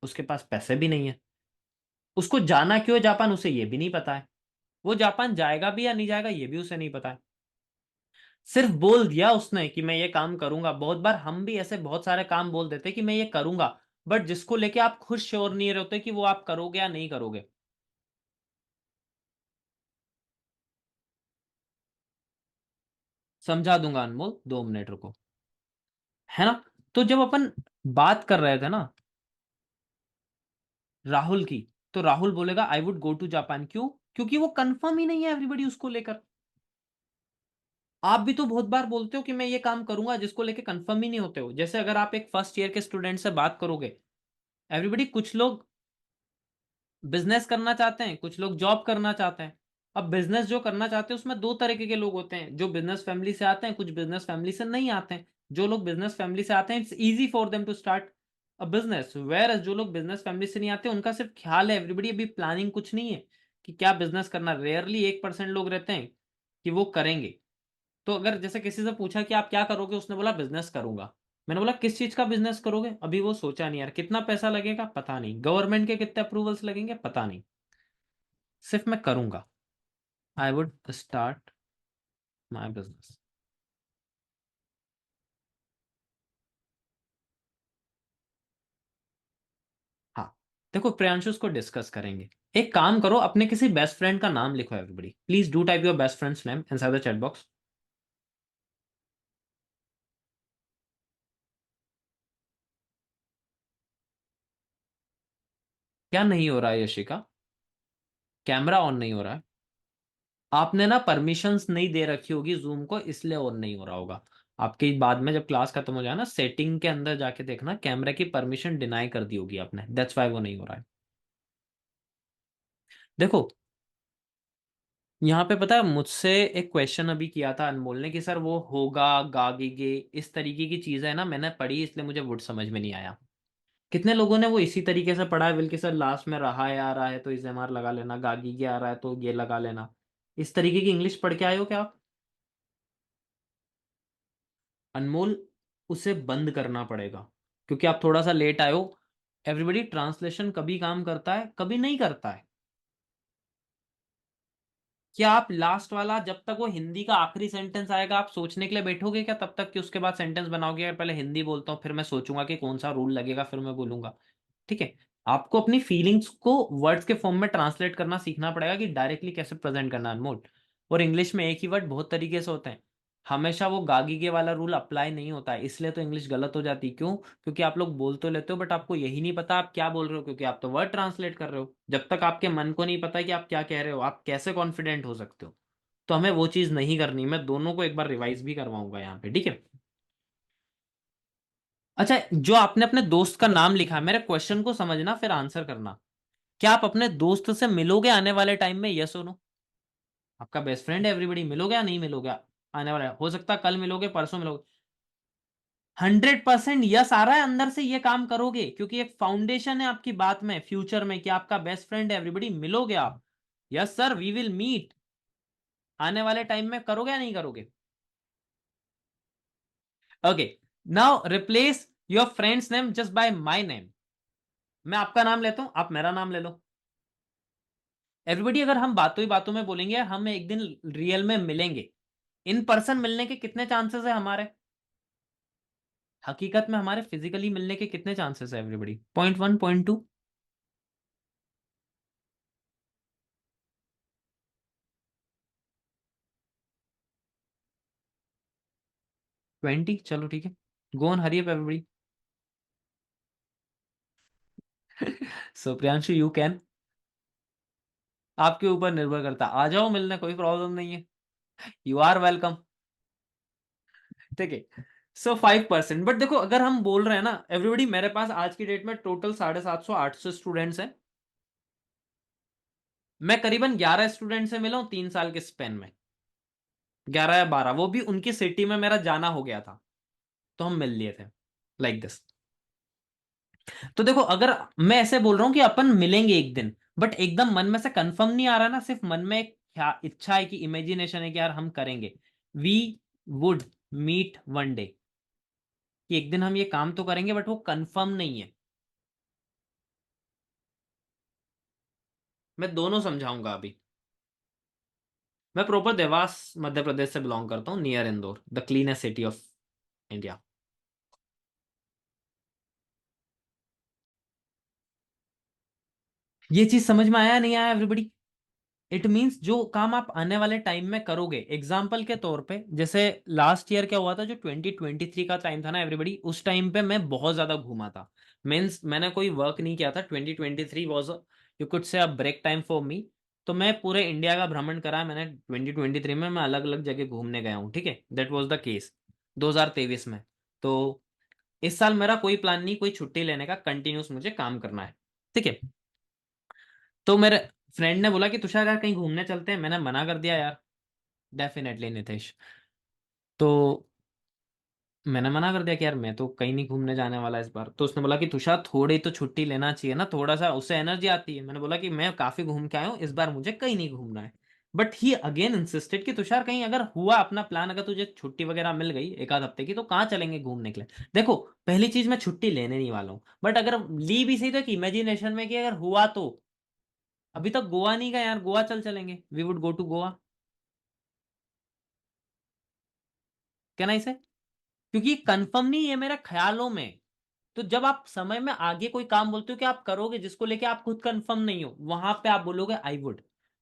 उसके पास पैसे भी नहीं है। उसको जाना क्यों है जापान, उसे ये भी नहीं पता है। वो जापान जाएगा भी या नहीं जाएगा ये भी उसे नहीं पता है। सिर्फ बोल दिया उसने कि मैं ये काम करूंगा। बहुत बार हम भी ऐसे बहुत सारे काम बोल देते कि मैं ये करूंगा, बट जिसको लेके आप खुद श्योर नहीं रहते कि वो आप करोगे या नहीं करोगे। समझा दूंगा अनमोल, 2 मिनट रुको। है ना? तो जब अपन बात कर रहे थे ना राहुल की, तो राहुल बोलेगा I would go to Japan. क्यों? क्योंकि वो कंफर्म ही नहीं है एवरीबडी उसको लेकर। आप भी तो बहुत बार बोलते हो कि मैं ये काम करूंगा, जिसको लेके कंफर्म ही नहीं होते हो। जैसे अगर आप एक फर्स्ट ईयर के स्टूडेंट से बात करोगे एवरीबडी, कुछ लोग बिजनेस करना चाहते हैं, कुछ लोग जॉब करना चाहते हैं। अब बिजनेस जो करना चाहते हैं उसमें दो तरीके के लोग होते हैं, जो बिजनेस फैमिली से आते हैं, कुछ बिजनेस फैमिली से नहीं आते हैं। जो लोग बिजनेस फैमिली से आते हैं, it's easy for them to start a business, where जो लोग बिजनेस फैमिली से नहीं आते उनका सिर्फ ख्याल है एवरीबडी, अभी प्लानिंग कुछ नहीं है कि क्या बिजनेस करना। रेयरली 1% लोग रहते हैं कि वो करेंगे। तो अगर जैसे किसी से पूछा कि आप क्या करोगे, उसने बोला बिजनेस करूंगा। मैंने बोला किस चीज का बिजनेस करोगे? अभी वो सोचा नहीं यार, कितना पैसा लगेगा पता नहीं, गवर्नमेंट के कितने अप्रूवल्स लगेंगे पता नहीं, सिर्फ मैं करूंगा। I would start my business. देखो प्रियांशु उसको डिस्कस करेंगे। एक काम करो, अपने किसी बेस्ट फ्रेंड का नाम लिखो everybody, please do type your best friends name inside the chat box. क्या नहीं हो रहा है यशिका? कैमरा ऑन नहीं हो रहा है? आपने ना परमिशंस नहीं दे रखी होगी जूम को, इसलिए ऑन नहीं हो रहा होगा। आपके बाद में जब क्लास खत्म हो जाए ना, सेटिंग के अंदर जाके देखना, कैमरे की परमिशन डिनाई कर दी होगी आपने, दैट्स वाई वो नहीं हो रहा है। देखो यहाँ पे पता है, मुझसे एक क्वेश्चन अभी किया था अनमोल ने कि सर वो होगा, गागेगे, इस तरीके की चीजें है ना, मैंने पढ़ी इसलिए मुझे वुड समझ में नहीं आया। कितने लोगों ने वो इसी तरीके से पढ़ा है, बल्कि सर लास्ट में रहा है आ रहा है तो इस एम आर लगा लेना, गागीगे आ रहा है तो ये लगा लेना। इस तरीके की इंग्लिश पढ़ के आए हो क्या आप? अनमोल, उसे बंद करना पड़ेगा, क्योंकि आप थोड़ा सा लेट आए हो। एवरीबडी, ट्रांसलेशन कभी काम करता है कभी नहीं करता है। क्या आप लास्ट वाला, जब तक वो हिंदी का आखिरी सेंटेंस आएगा आप सोचने के लिए बैठोगे क्या तब तक, कि उसके बाद सेंटेंस बनाओगे? यार पहले हिंदी बोलता हूँ, फिर मैं सोचूंगा कि कौन सा रूल लगेगा, फिर मैं बोलूंगा। ठीक है। आपको अपनी फीलिंग्स को वर्ड्स के फॉर्म में ट्रांसलेट करना सीखना पड़ेगा कि डायरेक्टली कैसे प्रेजेंट करना है अनमोल। और इंग्लिश में एक ही वर्ड बहुत तरीके से होते हैं। हमेशा वो गागीगे वाला रूल अप्लाई नहीं होता है, इसलिए तो इंग्लिश गलत हो जाती है। क्यों? क्योंकि आप लोग बोल तो लेते हो बट आपको यही नहीं पता आप क्या बोल रहे हो, क्योंकि आप तो वर्ड ट्रांसलेट कर रहे हो। जब तक आपके मन को नहीं पता कि आप क्या कह रहे हो, आप कैसे कॉन्फिडेंट हो सकते हो? तो हमें वो चीज नहीं करनी। मैं दोनों को एक बार रिवाइज भी करवाऊंगा यहाँ पे, ठीक है? अच्छा, जो आपने अपने दोस्त का नाम लिखा है, मेरे क्वेश्चन को समझना फिर आंसर करना। क्या आप अपने दोस्त से मिलोगे आने वाले टाइम में, यस और नो? आपका बेस्ट फ्रेंड है एवरीबॉडी, मिलोगे या नहीं मिलोगे? आने वाला है, हो सकता है कल मिलोगे, परसों मिलोगे। 100% यस आ रहा है अंदर से, ये काम करोगे? क्योंकि एक फाउंडेशन है आपकी बात में फ्यूचर में कि आपका बेस्ट फ्रेंड है एवरीबॉडी, मिलोगे आप? Yes sir, we will meet. आने वाले टाइम में करोगे या नहीं करोगे? Okay. Now replace your friend's name just by my name. मैं आपका नाम लेता हूं, आप मेरा नाम ले लो। एवरीबॉडी, अगर हम बातों ही बातों में बोलेंगे हम एक दिन रियल में मिलेंगे, इन पर्सन मिलने के कितने चांसेस है हमारे? हकीकत में हमारे फिजिकली मिलने के कितने चांसेस है everybody? Point one, point two, 20? चलो ठीक है, गो on, hurry up everybody. So Priyanshu, you can. आपके ऊपर निर्भर करता, आ जाओ मिलने, कोई प्रॉब्लम नहीं है। You are welcome. ठीक है। सो 5%, बट देखो अगर हम बोल रहे हैं ना एवरीबॉडी, मेरे पास आज की डेट में टोटल 750 स्टूडेंट्स हैं। मैं करीबन 11 स्टूडेंट से मिला हूं 3 साल के स्पेन में। 11 या 12, वो भी उनकी सिटी में मेरा जाना हो गया था, तो हम मिल लिए थे, लाइक दिस। तो देखो, अगर मैं ऐसे बोल रहा हूं कि अपन मिलेंगे एक दिन, बट एकदम मन में से कंफर्म नहीं आ रहा ना, सिर्फ मन में एक इच्छा है कि इमेजिनेशन है कि यार हम करेंगे, we would meet one day, कि एक दिन हम ये काम तो करेंगे, बट वो कंफर्म नहीं है। मैं दोनों समझाऊंगा अभी। मैं प्रॉपर देवास मध्य प्रदेश से बिलोंग करता हूँ, near Indore, the cleanest city of India. ये चीज समझ में आया नहीं आया एवरीबडी? इट मीन्स जो काम आप आने वाले टाइम में करोगे, एग्जाम्पल के तौर पे, जैसे लास्ट ईयर क्या हुआ था, जो 2023 का टाइम था ना एवरीबडी, उस टाइम पे मैं बहुत ज्यादा घूमा था। मीन्स मैंने कोई वर्क नहीं किया था। 2023 was, you could say, a break time for me. तो मैं पूरे इंडिया का भ्रमण करा मैंने 2023 में। मैं अलग अलग जगह घूमने गया हूँ, ठीक है? दैट वॉज द केस 2023 में। तो इस साल मेरा कोई प्लान नहीं कोई छुट्टी लेने का, कंटिन्यूस मुझे काम करना है, ठीक है? तो मेरे फ्रेंड ने बोला कि तुषार यार कहीं घूमने चलते हैं, मैंने मना कर दिया यार, डेफिनेटली नितेश। तो मैंने मना कर दिया कि यार मैं तो कहीं नहीं घूमने जाने वाला इस बार। तो उसने बोला कि तुषार थोड़ी तो छुट्टी लेना चाहिए ना, थोड़ा सा उससे एनर्जी आती है। मैंने बोला कि मैं काफी घूम के आया हूँ, इस बार मुझे कहीं नहीं घूमना है। बट ही अगेन इंसिस्टेड कि तुषार कहीं अगर हुआ अपना प्लान, अगर तुझे छुट्टी वगैरह मिल गई एक आध हफ्ते की, तो कहाँ चलेंगे घूमने के लिए? देखो, पहली चीज, मैं छुट्टी लेने नहीं वाला हूँ, बट अगर ली भी सही तो एक इमेजिनेशन में कि अगर हुआ तो। अभी तक गोवा नहीं गए यार, गोवा चलेंगे, we would go to Goa. क्या ना इसे, क्योंकि कंफर्म नहीं है मेरे ख्यालों में। तो जब आप समय में आगे कोई काम बोलते हो कि आप करोगे जिसको लेके आप खुद कंफर्म नहीं हो, वहां पे आप बोलोगे आई वुड,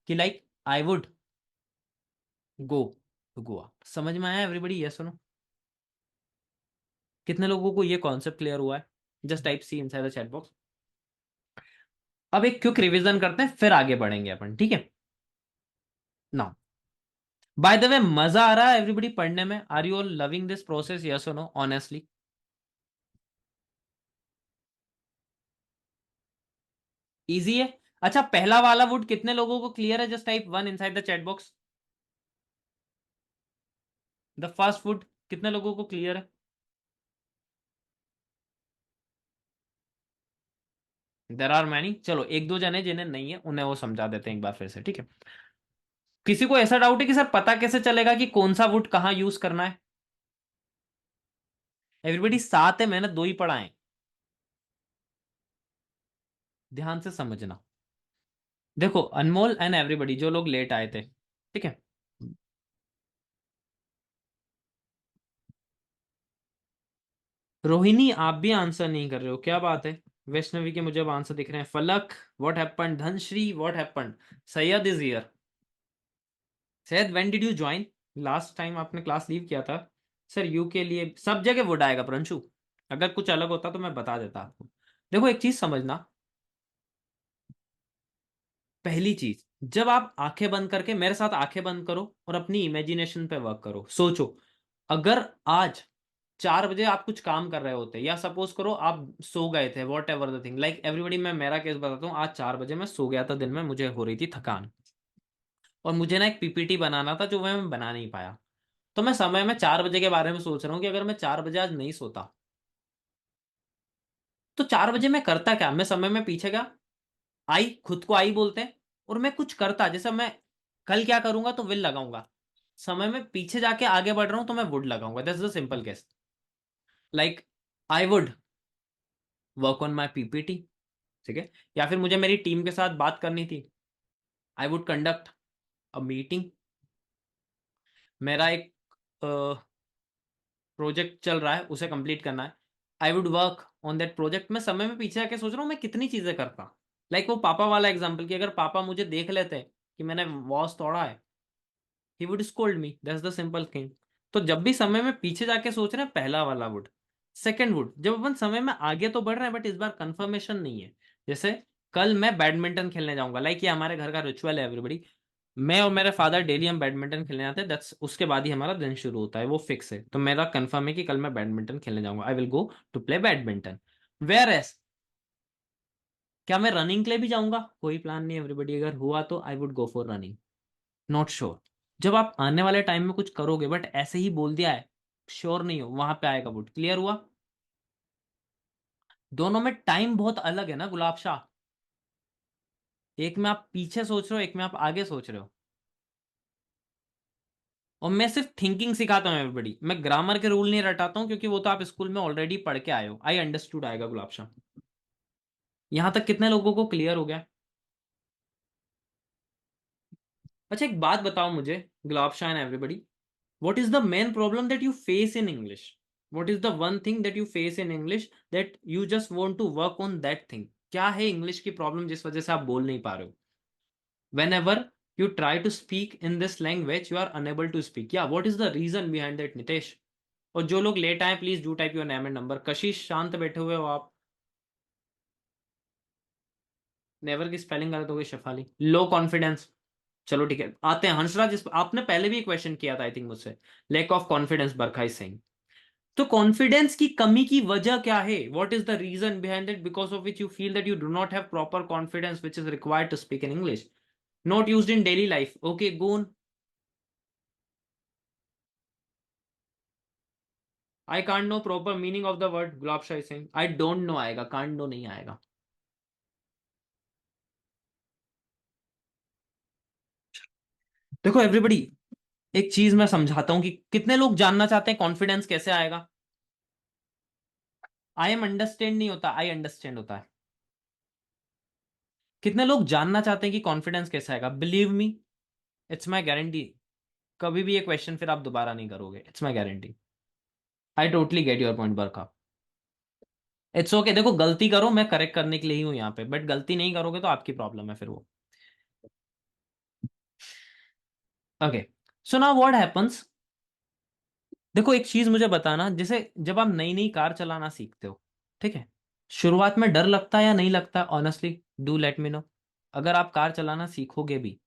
कि like I would go to Goa. समझ में आया एवरीबॉडी, यस सुनो? कितने लोगों को ये कॉन्सेप्ट क्लियर हुआ है? Just type C inside the chat box. अब एक क्विक रिवीजन करते हैं, फिर आगे बढ़ेंगे अपन, ठीक है? नाउ बाय द वे, मजा आ रहा है एवरीबॉडी पढ़ने में? Are you all loving this process, yes और नो, ऑनेस्टली? इजी है? अच्छा, पहला वाला वुड कितने लोगों को क्लियर है? Just type one inside the chat box. The first would कितने लोगों को क्लियर है? There are many. चलो एक दो जने जिन्हें नहीं है उन्हें वो समझा देते हैं एक बार फिर से, ठीक है? किसी को ऐसा डाउट है कि सर पता कैसे चलेगा कि कौन सा वुड कहां यूज करना है? एवरीबॉडी साथ है, मैंने दो ही पढ़ाए, ध्यान से समझना। देखो अनमोल एंड एवरीबॉडी, जो लोग लेट आए थे, ठीक है? रोहिणी आप भी आंसर नहीं कर रहे हो, क्या बात है? वैष्णवी के मुझे अब आंसर दिख रहे हैं। फलक what happened? Dhanashree what happened? Syed is here. Syed when did you join? Last time आपने क्लास लीव किया था। सर यू के लिए सब जगह वुड आएगा प्रंशु, अगर कुछ अलग होता तो मैं बता देता आपको। देखो एक चीज समझना, पहली चीज, जब आप आंखें बंद करके मेरे साथ आंखें बंद करो और अपनी इमेजिनेशन पे वर्क करो, सोचो अगर आज 4 बजे आप कुछ काम कर रहे होते, या सपोज करो आप सो गए थे, what ever the thing, like everybody, मैं मेरा केस बताता हूँ। आज 4 बजे मैं सो गया था, दिन में मुझे हो रही थी थकान, और मुझे ना एक पीपीटी बनाना था जो मैं बना नहीं पाया। तो मैं समय में 4 बजे के बारे में सोच रहा हूँ कि अगर मैं 4 बजे आज नहीं सोता तो 4 बजे मैं करता क्या? मैं समय में पीछे गया, आई, खुद को आई बोलते हैं, और मैं कुछ करता, जैसे मैं कल क्या करूंगा तो विल लगाऊंगा, समय में पीछे जाके आगे बढ़ रहा हूं तो मैं वुड लगाऊंगा। That's the simple case. Like I would work on my PPT, ठीक है? या फिर मुझे मेरी टीम के साथ बात करनी थी, I would conduct a meeting. मेरा एक प्रोजेक्ट चल रहा है, उसे कंप्लीट करना है, I would work on that project. मैं समय में पीछे आके सोच रहा हूँ मैं कितनी चीजें करता। लाइक वो पापा वाला एग्जाम्पल, कि अगर पापा मुझे देख लेते कि मैंने वॉच तोड़ा है, he would scold me, that's the simple thing. तो जब भी समय में पीछे जाके सोच रहे हैं, पहला वाला वुड। सेकंड वुड, जब अपन समय में आगे तो बढ़ रहे हैं बट इस बार कंफर्मेशन नहीं है, जैसे कल मैं बैडमिंटन खेलने जाऊंगा, लाइक ये हमारे घर का रिचुअल है एवरीबडी। मैं और मेरे फादर डेली हम बैडमिंटन खेलने जाते हैं, दैट्स उसके बाद ही हमारा दिन शुरू होता है, वो फिक्स है। तो मेरा कंफर्म है कि कल मैं बैडमिंटन खेलने जाऊंगा, I will go to play badminton. Whereas, क्या मैं रनिंग के लिए भी जाऊंगा? कोई प्लान नहीं एवरीबडी, अगर हुआ तो आई would go for running, not sure. जब आप आने वाले टाइम में कुछ करोगे बट ऐसे ही बोल दिया है, श्योर नहीं हो, वहां पे आएगा वुड। क्लियर हुआ? दोनों में टाइम बहुत अलग है ना गुलाब शाह, एक में आप पीछे सोच रहे हो, एक में आप आगे सोच रहे हो। और मैं सिर्फ थिंकिंग सिखाता हूँ एवरीबडी, मैं ग्रामर के रूल नहीं रटाता हूँ, क्योंकि वो तो आप स्कूल में ऑलरेडी पढ़ के आए हो। आई अंडरस्टूड आएगा गुलाब शाह। यहां तक कितने लोगों को क्लियर हो गया? अच्छा एक बात बताओ मुझे, Gulab Shah and everybody, what is the main problem that you face in English? What is the one thing that you face in English that you just want to work on that thing? क्या है English की problem जिस वजह से आप बोल नहीं पा रहे हो? whenever you try to speak in this language you are unable to speak, yeah, what is the reason behind that, Nitesh? और जो लोग लेट आए please do type your name and number. कशिश शांत बैठे हुए हो आप? नेवर की स्पेलिंग गलत हो गई, शेफाली लो कॉन्फिडेंस। चलो ठीक है, आते हैं हंसराज, जिस आपने पहले भी एक क्वेश्चन किया था आई थिंक मुझसे, lack of confidence Barkhai Singh. तो कॉन्फिडेंस की कमी की वजह क्या है? What is the reason behind it because of which you feel that you do not have proper confidence which is required to speak in English, not used in daily life? Okay गून, I can't know proper meaning of the word, Gulab Shah Singh I don't know आएगा, can't know नहीं आएगा। देखो everybody, एक चीज मैं समझाता हूं कि कितने लोग जानना चाहते हैं कॉन्फिडेंस कैसे आएगा। आई एम अंडरस्टैंड नहीं होता, आई अंडरस्टैंड होता है। कितने लोग जानना चाहते हैं कि कॉन्फिडेंस कैसे आएगा? Believe me, it's my guarantee, कभी भी ये क्वेश्चन फिर आप दोबारा नहीं करोगे, it's my guarantee. I totally get your point Barkha. It's okay, देखो गलती करो, मैं करेक्ट करने के लिए ही हूं यहाँ पे, बट गलती नहीं करोगे तो आपकी प्रॉब्लम है फिर वो। Okay, so now what happens. देखो एक चीज मुझे बताना, जैसे जब आप नई नई कार चलाना सीखते हो, ठीक है, शुरुआत में डर लगता है या नहीं लगता? Honestly do let me no. अगर आप कार चलाना सीखोगे भी,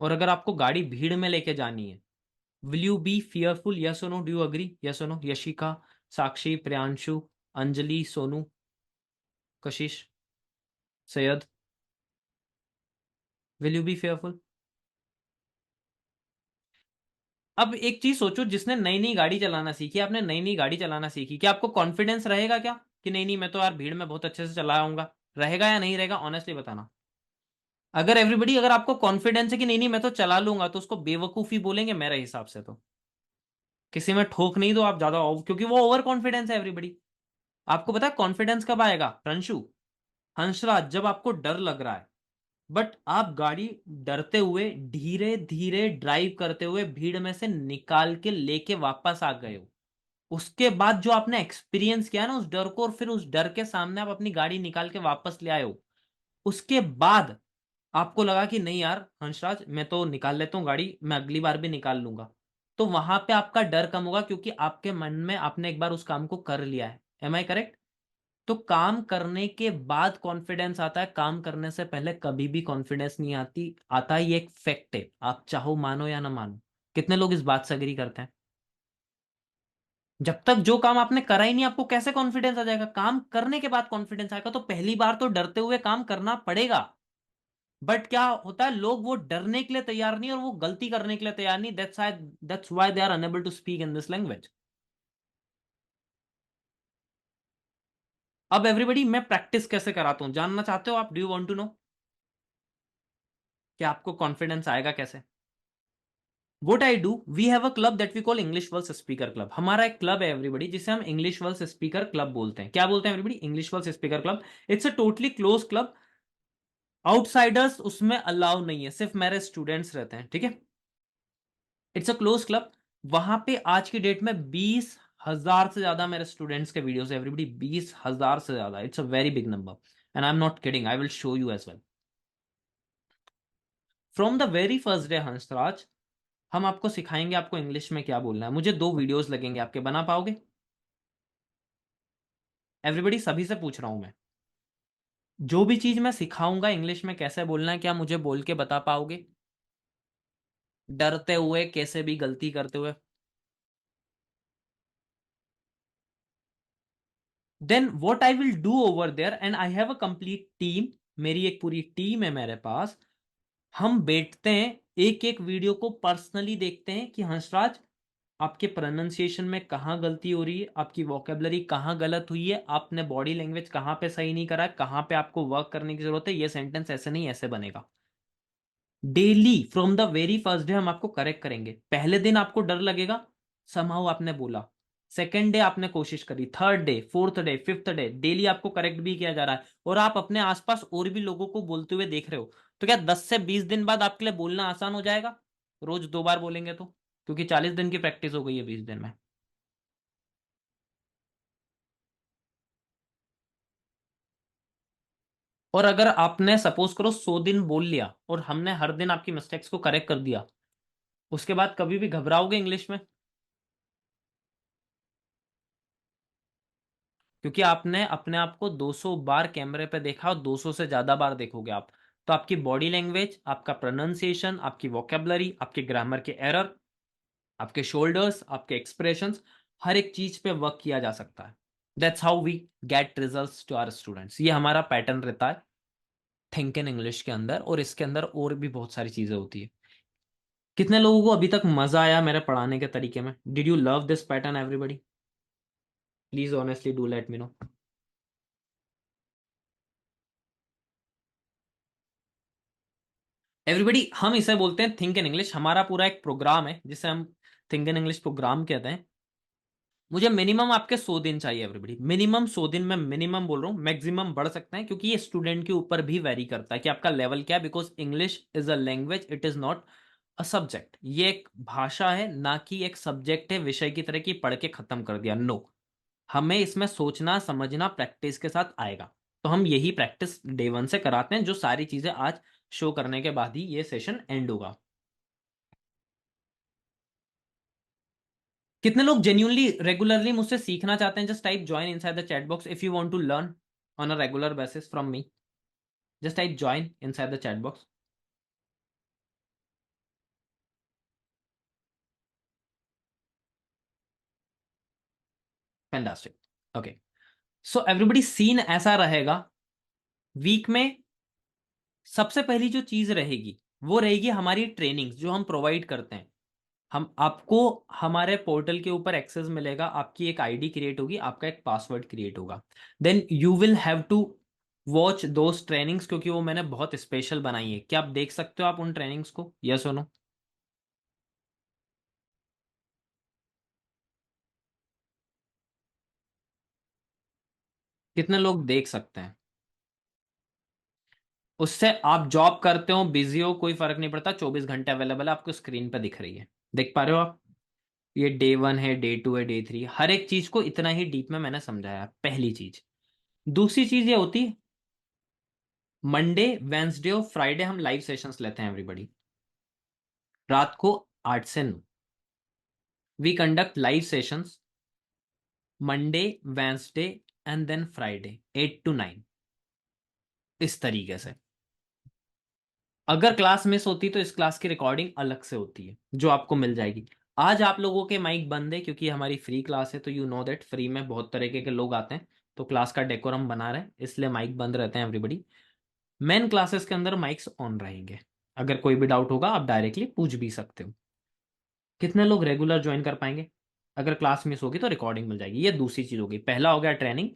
और अगर आपको गाड़ी भीड़ में लेके जानी है, will you be fearful? Yes और no, do you agree? Yes और no, Yashika, Sakshi, Priyanshu, Anjali, Sonu, Kashish, Syed, will you be fearful? अब एक चीज सोचो, जिसने नई नई गाड़ी चलाना सीखी, आपने नई नई गाड़ी चलाना सीखी, क्या आपको कॉन्फिडेंस रहेगा क्या कि नहीं नहीं मैं तो यार भीड़ में बहुत अच्छे से चलाऊंगा? रहेगा या नहीं रहेगा? ऑनेस्टली बताना। अगर एवरीबडी, अगर आपको कॉन्फिडेंस है कि नहीं नहीं मैं तो चला लूंगा, तो उसको बेवकूफी बोलेंगे मेरे हिसाब से तो। किसी में ठोक नहीं दो आप ज्यादा, क्योंकि वो ओवर कॉन्फिडेंस है एवरीबडी। आपको पता है कॉन्फिडेंस कब आएगा प्रंशु, हंसराज, जब आपको डर लग रहा है, बट आप गाड़ी डरते हुए धीरे धीरे ड्राइव करते हुए भीड़ में से निकाल के लेके वापस आ गए हो। उसके बाद जो आपने एक्सपीरियंस किया ना उस डर को, और फिर उस डर के सामने आप अपनी गाड़ी निकाल के वापस ले आए हो, उसके बाद आपको लगा कि नहीं यार हंसराज, मैं तो निकाल लेता हूँ गाड़ी, मैं अगली बार भी निकाल लूंगा। तो वहां पे आपका डर कम होगा, क्योंकि आपके मन में आपने एक बार उस काम को कर लिया है। Am I correct? तो काम करने के बाद कॉन्फिडेंस आता है, काम करने से पहले कभी भी कॉन्फिडेंस नहीं आती आता। ये एक फैक्ट है, आप चाहो मानो या ना मानो। कितने लोग इस बात से एग्री करते हैं? जब तक जो काम आपने करा ही नहीं, आपको कैसे कॉन्फिडेंस आ जाएगा? काम करने के बाद कॉन्फिडेंस आएगा। तो पहली बार तो डरते हुए काम करना पड़ेगा। बट क्या होता है, लोग वो डरने के लिए तैयार नहीं और वो गलती करने के लिए तैयार नहीं। That's why they are unable to speak in this language. अब एवरीबडी, मैं प्रैक्टिस कैसे कराता हूं जानना चाहते हो आप? Do you want to know कि आपको कॉन्फिडेंस आएगा कैसे? What I do, we have a club that we call English World Speaker Club. हमारा एक क्लब है एवरीबडी, जिसे हम इंग्लिश वर्ल्ड स्पीकर क्लब बोलते हैं। क्या बोलते हैं everybody? English world speaker club. It's a totally close club. Outsiders उसमें अलाउ नहीं है, सिर्फ मेरे स्टूडेंट्स रहते हैं, ठीक है? It's a close club. वहां पे आज की डेट में 20,000 से ज्यादा मेरे स्टूडेंट्स के वीडियोस है एवरीबडी, 20,000 से ज्यादा। It's a very big number and I am not kidding, I will show you as well. From the very first day Hansraj, हम आपको सिखाएंगे आपको इंग्लिश में क्या बोलना है। मुझे 2 वीडियोस लगेंगे आपके, बना पाओगे एवरीबडी? सभी से पूछ रहा हूं मैं, जो भी चीज मैं सिखाऊंगा इंग्लिश में कैसे बोलना है, क्या मुझे बोल के बता पाओगे? डरते हुए, कैसे भी गलती करते हुए। Then what I will do over there, and I have a complete team. मेरी एक पूरी टीम है मेरे पास। हम बैठते हैं, एक एक वीडियो को पर्सनली देखते हैं कि हंसराज, आपके प्रोनाउंसिएशन में कहाँ गलती हो रही है, आपकी वोकेबलरी कहाँ गलत हुई है, आपने बॉडी लैंग्वेज कहाँ पे सही नहीं करा है, कहाँ पे आपको वर्क करने की जरूरत है, ये सेंटेंस ऐसे नहीं ऐसे बनेगा। Daily from the very first day हम आपको करेक्ट करेंगे। पहले दिन आपको डर लगेगा, समहाउ आपने बोला। सेकेंड डे आपने कोशिश करी, third day, fourth day, fifth day, daily आपको करेक्ट भी किया जा रहा है, और आप अपने आसपास और भी लोगों को बोलते हुए देख रहे हो। तो क्या 10 से 20 दिन बाद आपके लिए बोलना आसान हो जाएगा? रोज 2 बार बोलेंगे तो, क्योंकि 40 दिन की प्रैक्टिस हो गई है 20 दिन में। और अगर आपने सपोज करो 100 दिन बोल लिया और हमने हर दिन आपकी मिस्टेक्स को करेक्ट कर दिया, उसके बाद कभी भी घबराओगे इंग्लिश में? क्योंकि आपने अपने आप को 200 बार कैमरे पे देखा, और 200 से ज्यादा बार देखोगे आप, तो आपकी बॉडी लैंग्वेज, आपका प्रोनाउंसिएशन, आपकी वोकेबलरी, आपके ग्रामर के एरर, आपके शोल्डर्स, आपके एक्सप्रेशंस, हर एक चीज पे वर्क किया जा सकता है। That's how we get results to our students. ये हमारा पैटर्न रहता है थिंक इन इंग्लिश के अंदर, और इसके अंदर और भी बहुत सारी चीजें होती है। कितने लोगों को अभी तक मजा आया मेरे पढ़ाने के तरीके में? Did you love this pattern everybody? Please honestly do let me no. Everybody, हम इसे बोलते हैं थिंक इन इंग्लिश। हमारा पूरा एक प्रोग्राम है जिसे हम थिंक इन इंग्लिश प्रोग्राम कहते हैं। मुझे मिनिमम आपके 100 दिन चाहिए एवरीबडी, मिनिमम 100 दिन। मैं मिनिमम बोल रहा हूँ, मैक्सिमम बढ़ सकते हैं, क्योंकि ये स्टूडेंट के ऊपर भी वेरी करता है कि आपका लेवल क्या है। Because English is a language, it is not a subject. ये एक भाषा है, ना कि एक सब्जेक्ट है विषय की तरह की पढ़ के खत्म कर दिया। नो, हमें इसमें सोचना समझना प्रैक्टिस के साथ आएगा। तो हम यही प्रैक्टिस डे 1 से कराते हैं, जो सारी चीजें आज शो करने के बाद ही ये सेशन एंड होगा। कितने लोग जेन्युइनली रेगुलरली मुझसे सीखना चाहते हैं? Just type join inside the chat box if you want to learn on a regular basis from me. Just type join inside the chat box. Fantastic. Okay, so everybody scene ऐसा रहेगा। Week में सबसे पहली जो चीज रहेगी वो रहेगी हमारी ट्रेनिंग्स जो हम प्रोवाइड करते हैं। हम आपको हमारे पोर्टल के ऊपर एक्सेस मिलेगा, आपकी एक आईडी क्रिएट होगी, आपका एक पासवर्ड क्रिएट होगा। Then you will have to watch those trainings, क्योंकि वो मैंने बहुत स्पेशल बनाई है। क्या आप देख सकते हो आप उन ट्रेनिंग्स को? यस और नो? कितने लोग देख सकते हैं? उससे आप जॉब करते हो, बिजी हो, कोई फर्क नहीं पड़ता, 24 घंटे अवेलेबल है, आपको स्क्रीन पर दिख रही है। देख पा रहे हो आप? ये डे 1 है, डे 2 है, डे 3, हर एक चीज को इतना ही डीप में मैंने समझाया। पहली चीज। दूसरी चीज ये होती है, मंडे वेंसडे और फ्राइडे हम लाइव सेशंस लेते हैं एवरीबॉडी, रात को 8 से 9। We conduct live sessions Monday, Wednesday and then Friday 8 to 9, इस तरीके से। अगर क्लास मिस होती तो इस क्लास की रिकॉर्डिंग अलग से होती है जो आपको मिल जाएगी। आज आप लोगों के माइक बंद है क्योंकि हमारी फ्री क्लास है, तो यू नो दैट फ्री में बहुत तरीके के लोग आते हैं, तो क्लास का डेकोरम बना रहे हैं, इसलिए माइक बंद रहते हैं एवरीबॉडी। मेन क्लासेस के अंदर माइक्स ऑन रहेंगे। अगर कोई भी डाउट होगा आप डायरेक्टली पूछ भी सकते हो। कितने लोग रेगुलर ज्वाइन कर पाएंगे? अगर क्लास मिस होगी तो रिकॉर्डिंग मिल जाएगी। ये दूसरी चीज होगी। पहला हो गया ट्रेनिंग,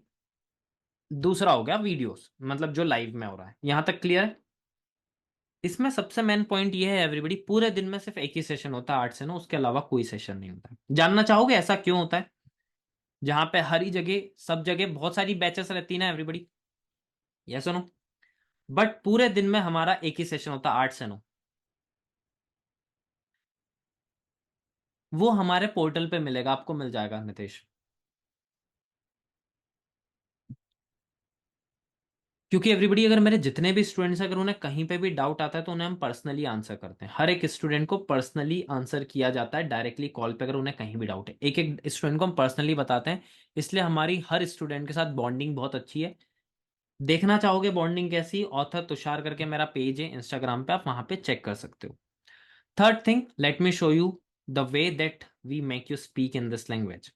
दूसरा हो गया वीडियोस, मतलब जो लाइव में हो रहा है। यहां तक क्लियर है? इसमें सबसे मेन पॉइंट ये है एवरीबॉडी, पूरे दिन में सिर्फ एक ही सेशन होता है 8 से 9, उसके अलावा कोई सेशन नहीं होता है। जानना चाहोगे ऐसा क्यों होता है? जहां पे हर ही जगह सब जगह बहुत सारी बैचेस रहती है ना एवरीबॉडी, यस और नो? बट पूरे दिन में हमारा एक ही सेशन होता है 8 से 9। वो हमारे पोर्टल पे मिलेगा, आपको मिल जाएगा नितेश। क्योंकि एवरीबॉडी, अगर मेरे जितने भी स्टूडेंट्स अगर उन्हें कहीं पे भी डाउट आता है तो उन्हें हम पर्सनली आंसर करते हैं। हर एक स्टूडेंट को पर्सनली आंसर किया जाता है डायरेक्टली कॉल पे। अगर उन्हें कहीं भी डाउट है, एक एक स्टूडेंट को हम पर्सनली बताते हैं। इसलिए हमारी हर स्टूडेंट के साथ बॉन्डिंग बहुत अच्छी है। देखना चाहोगे बॉन्डिंग कैसी? ऑथर तुषार करके मेरा पेज है इंस्टाग्राम पे, आप वहां पे चेक कर सकते हो। Third thing, let me show you the way that we make you speak in this language.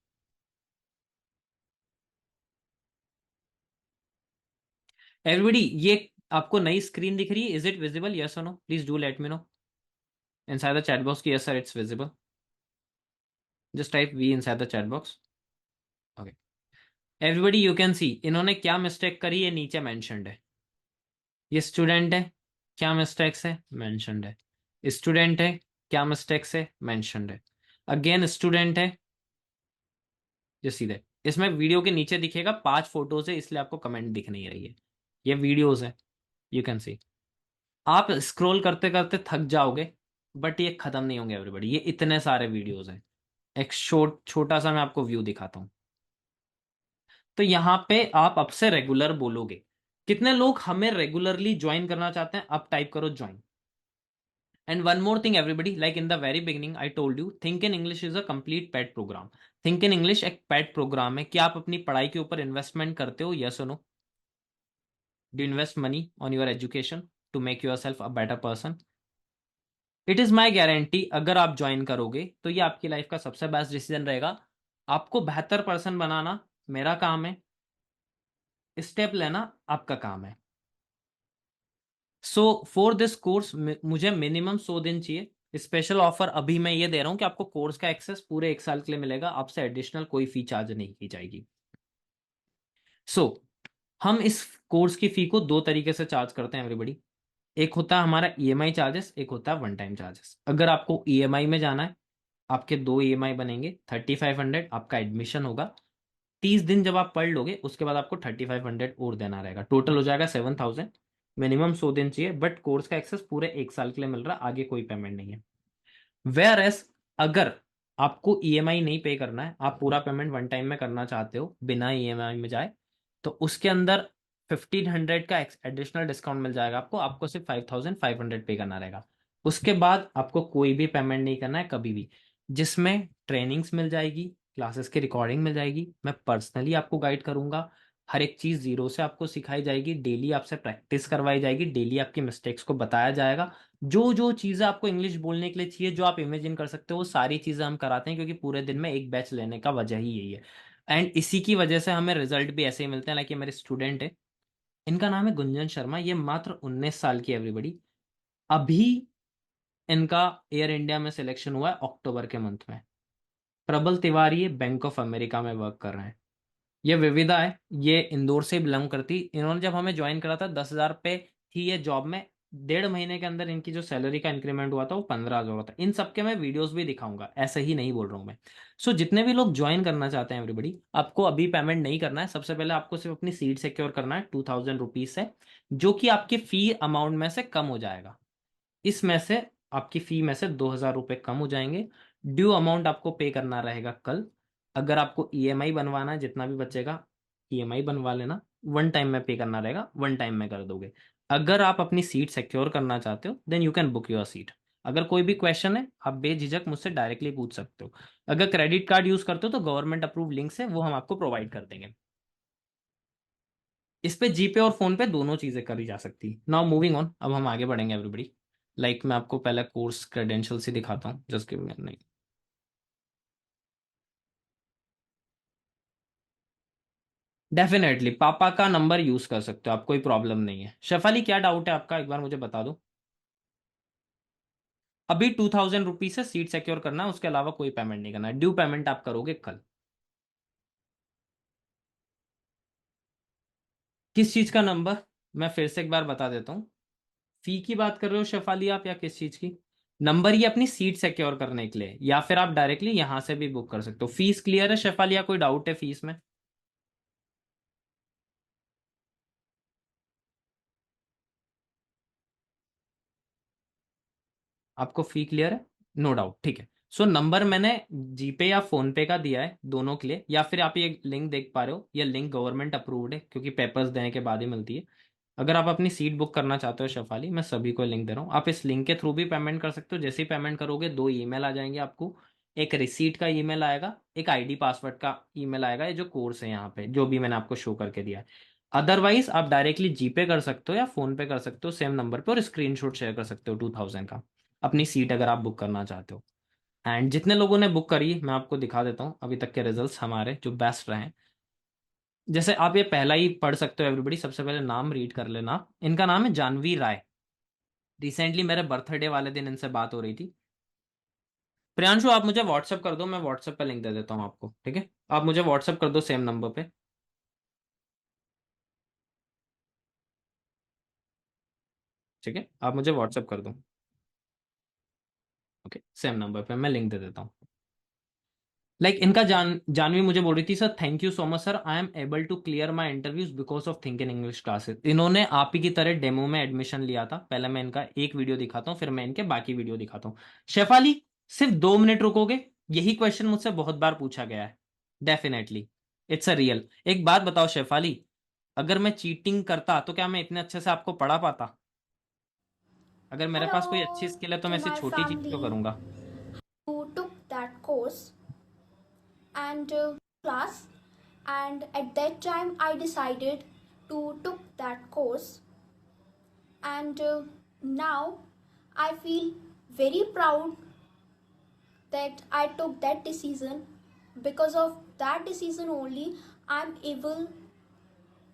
Everybody, ये आपको नई स्क्रीन दिख रही है? Is it visible? यस और no? Please do let me know inside the chat box. Yes sir, it's visible. Just type V inside the chat box. Okay, everybody you can see इन्होंने क्या mistake करी है नीचे mentioned है। ये student है, क्या मिस्टेक्स है मेंशनड है। स्टूडेंट है, क्या मिस्टेक्स है मेंशनड है। अगेन स्टूडेंट है, जो सीधे इसमें वीडियो के नीचे दिखेगा 5 फोटोज है, इसलिए आपको कमेंट दिख नहीं रही है। ये वीडियोज है, यू कैन सी। आप स्क्रॉल करते करते थक जाओगे, बट ये खत्म नहीं होंगे एवरीबॉडी, ये इतने सारे वीडियोज हैं। एक छोटा सा मैं आपको व्यू दिखाता हूँ। तो यहाँ पे आप अब से रेगुलर बोलोगे। कितने लोग हमें रेगुलरली ज्वाइन करना चाहते हैं? अब टाइप करो join. And one more thing everybody, like in the very beginning I told you, think in English is a complete paid programme. Think in English एक पेड प्रोग्राम है। क्या आप अपनी पढ़ाई के ऊपर इन्वेस्टमेंट करते हो? यस और no? Do invest money on your education to make yourself a better person? It is my guarantee, अगर आप ज्वाइन करोगे तो ये आपकी लाइफ का सबसे बेस्ट डिसीजन रहेगा। आपको बेहतर पर्सन बनाना मेरा काम है, स्टेप लेना आपका काम है। सो फॉर दिस कोर्स मुझे मिनिमम 100 दिन चाहिए। स्पेशल ऑफर अभी मैं ये दे रहा हूं कि आपको कोर्स का एक्सेस पूरे 1 साल के लिए मिलेगा, आपसे एडिशनल कोई फी चार्ज नहीं की जाएगी। सो हम इस कोर्स की फी को 2 तरीके से चार्ज करते हैं एवरीबॉडी। एक होता है हमारा ईएमआई चार्जेस, एक होता है वन टाइम चार्जेस। अगर आपको ईएमआई में जाना है, आपके 2 ईएमआई बनेंगे, 3500 आपका एडमिशन होगा। 30 दिन जब आप पढ़ लोगे उसके बाद आपको 3500 और देना रहेगा, टोटल हो जाएगा 7000। मिनिमम 100 दिन चाहिए, बट कोर्स का एक्सेस पूरे 1 साल के लिए मिल रहा है, आगे कोई पेमेंट नहीं है। वेयर एस अगर आपको ईएमआई नहीं पे करना है, आप पूरा पेमेंट वन टाइम में करना चाहते हो बिना ईएमआई में जाए, तो उसके अंदर 1500 का एडिशनल डिस्काउंट मिल जाएगा आपको। आपको सिर्फ 5500 पे करना रहेगा। उसके बाद आपको कोई भी पेमेंट नहीं करना है कभी भी, जिसमें ट्रेनिंग्स मिल जाएगी, क्लासेस की रिकॉर्डिंग मिल जाएगी, मैं पर्सनली आपको गाइड करूंगा, हर एक चीज़ जीरो से आपको सिखाई जाएगी, डेली आपसे प्रैक्टिस करवाई जाएगी, डेली आपकी मिस्टेक्स को बताया जाएगा। जो जो चीज़ें आपको इंग्लिश बोलने के लिए चाहिए, जो आप इमेजिन कर सकते हो, वो सारी चीज़ें हम कराते हैं, क्योंकि पूरे दिन में एक बैच लेने का वजह ही यही है। एंड इसी की वजह से हमें रिजल्ट भी ऐसे ही मिलते हैं। लाइक ये मेरे स्टूडेंट है, इनका नाम है गुंजन शर्मा, ये मात्र 19 साल की, एवरीबडी। अभी इनका एयर इंडिया में सिलेक्शन हुआ है अक्टूबर के मंथ में। प्रबल तिवारी ये बैंक ऑफ अमेरिका में वर्क कर रहे हैं। ये विविधा है, ये इंदौर से बिलोंग करती। इन्होंने जब हमें ज्वाइन करा था 10,000 पे थी ये जॉब में, 1.5 महीने के अंदर इनकी जो सैलरी का इंक्रीमेंट हुआ था वो 15,000 हुआ था। इन सबके मैं वीडियोस भी दिखाऊंगा, ऐसे ही नहीं बोल रहा हूँ मैं। सो जितने भी लोग ज्वाइन करना चाहते हैं एवरीबडी, आपको अभी पेमेंट नहीं करना है। सबसे पहले आपको सिर्फ अपनी सीट सिक्योर करना है 2000 रुपीज से, जो कि आपके फी अमाउंट में से कम हो जाएगा। इसमें से आपकी फी में से 2,000 रुपये कम हो जाएंगे। ड्यू अमाउंट आपको पे करना रहेगा कल। अगर आपको ईएमआई बनवाना है, जितना भी बचेगा ईएमआई बनवा लेना, वन टाइम में पे करना रहेगा, वन टाइम में कर दोगे। अगर आप अपनी सीट सिक्योर करना चाहते हो then you can book your seat. अगर कोई भी क्वेश्चन है आप बेझिझक मुझसे डायरेक्टली पूछ सकते हो। अगर क्रेडिट कार्ड यूज करते हो तो गवर्नमेंट अप्रूव लिंक से वो हम आपको प्रोवाइड कर देंगे। इस पे जीपे और फोन पे दोनों चीजें करी जा सकती है। नाउ मूविंग ऑन, अब हम आगे बढ़ेंगे एवरीबडी। लाइक मैं आपको पहले कोर्स क्रेडेंशियल से दिखाता हूँ, जस्ट गिव मी नहीं। डेफिनेटली पापा का नंबर यूज कर सकते हो आप, कोई प्रॉब्लम नहीं है। शेफाली क्या डाउट है आपका, एक बार मुझे बता दो। अभी 2000 रुपीज से सीट सिक्योर करना है, उसके अलावा कोई पेमेंट नहीं करना है। ड्यू पेमेंट आप करोगे कल। किस चीज का नंबर, मैं फिर से एक बार बता देता हूँ। फी की बात कर रहे हो शेफाली आप, या किस चीज की? नंबर ये अपनी सीट सिक्योर करने के लिए, या फिर आप डायरेक्टली यहां से भी बुक कर सकते हो। फीस क्लियर है शेफाली, या कोई डाउट है फीस में? आपको फी क्लियर है, नो डाउट, ठीक है। सो नंबर मैंने जीपे या फोन पे का दिया है दोनों के लिए, या फिर आप ये लिंक देख पा रहे हो, ये लिंक गवर्नमेंट अप्रूव्ड है, क्योंकि पेपर्स देने के बाद ही मिलती है। अगर आप अपनी सीट बुक करना चाहते हो शेफाली, मैं सभी को लिंक दे रहा हूँ, आप इस लिंक के थ्रू भी पेमेंट कर सकते हो। जैसे ही पेमेंट करोगे दो ईमेल आ जाएंगे आपको। एक रिसीट का ईमेल आएगा, एक आईडी पासवर्ड का ईमेल आएगा, ये जो कोर्स है यहाँ पे जो भी मैंने आपको शो करके दिया है। अदरवाइज आप डायरेक्टली जीपे कर सकते हो या फोन पे कर सकते हो सेम नंबर पे, और स्क्रीनशॉट शेयर कर सकते हो 2000 का, अपनी सीट अगर आप बुक करना चाहते हो। एंड जितने लोगों ने बुक करी मैं आपको दिखा देता हूँ अभी तक के रिजल्ट्स हमारे जो बेस्ट रहे हैं। जैसे आप ये पहला ही पढ़ सकते हो एवरीबडी, सबसे पहले नाम रीड कर लेना। इनका नाम है जानवी राय। रिसेंटली मेरे बर्थडे वाले दिन इनसे बात हो रही थी। प्रियांशु आप मुझे व्हाट्सअप कर दो, मैं व्हाट्सअप पे लिंक दे देता हूँ आपको, ठीक है? आप मुझे व्हाट्सअप कर दो सेम नंबर पे, ठीक है? आप मुझे व्हाट्सअप कर दो, ओके? सेम नंबर पे मैं लिंक दे देता हूँ। इनका जानवी मुझे बोल रही थी, sir thank you so much sir, I am able to clear my interviews because of think in English classes. इन्होंने आप ही की तरह डेमो में एडमिशन लिया था। पहले मैं इनका एक वीडियो दिखाता हूँ, फिर मैं इनके बाकी वीडियो दिखाता हूँ। शेफाली सिर्फ 2 मिनट रुकोगे? यही क्वेश्चन मुझसे बहुत बार पूछा गया है। Definitely it's a real. एक बात बताओ शेफाली, अगर मैं चीटिंग करता तो क्या मैं इतने अच्छे से आपको पढ़ा पाता? अगर मेरे पास कोई अच्छी Hello स्किल है तो मैं to ऐसी my छोटी चीज क्यों family करूंगा? who took that course and class, and at that time I decided to took that course, and now I feel very proud that I took that decision. Because of that decision only I'm able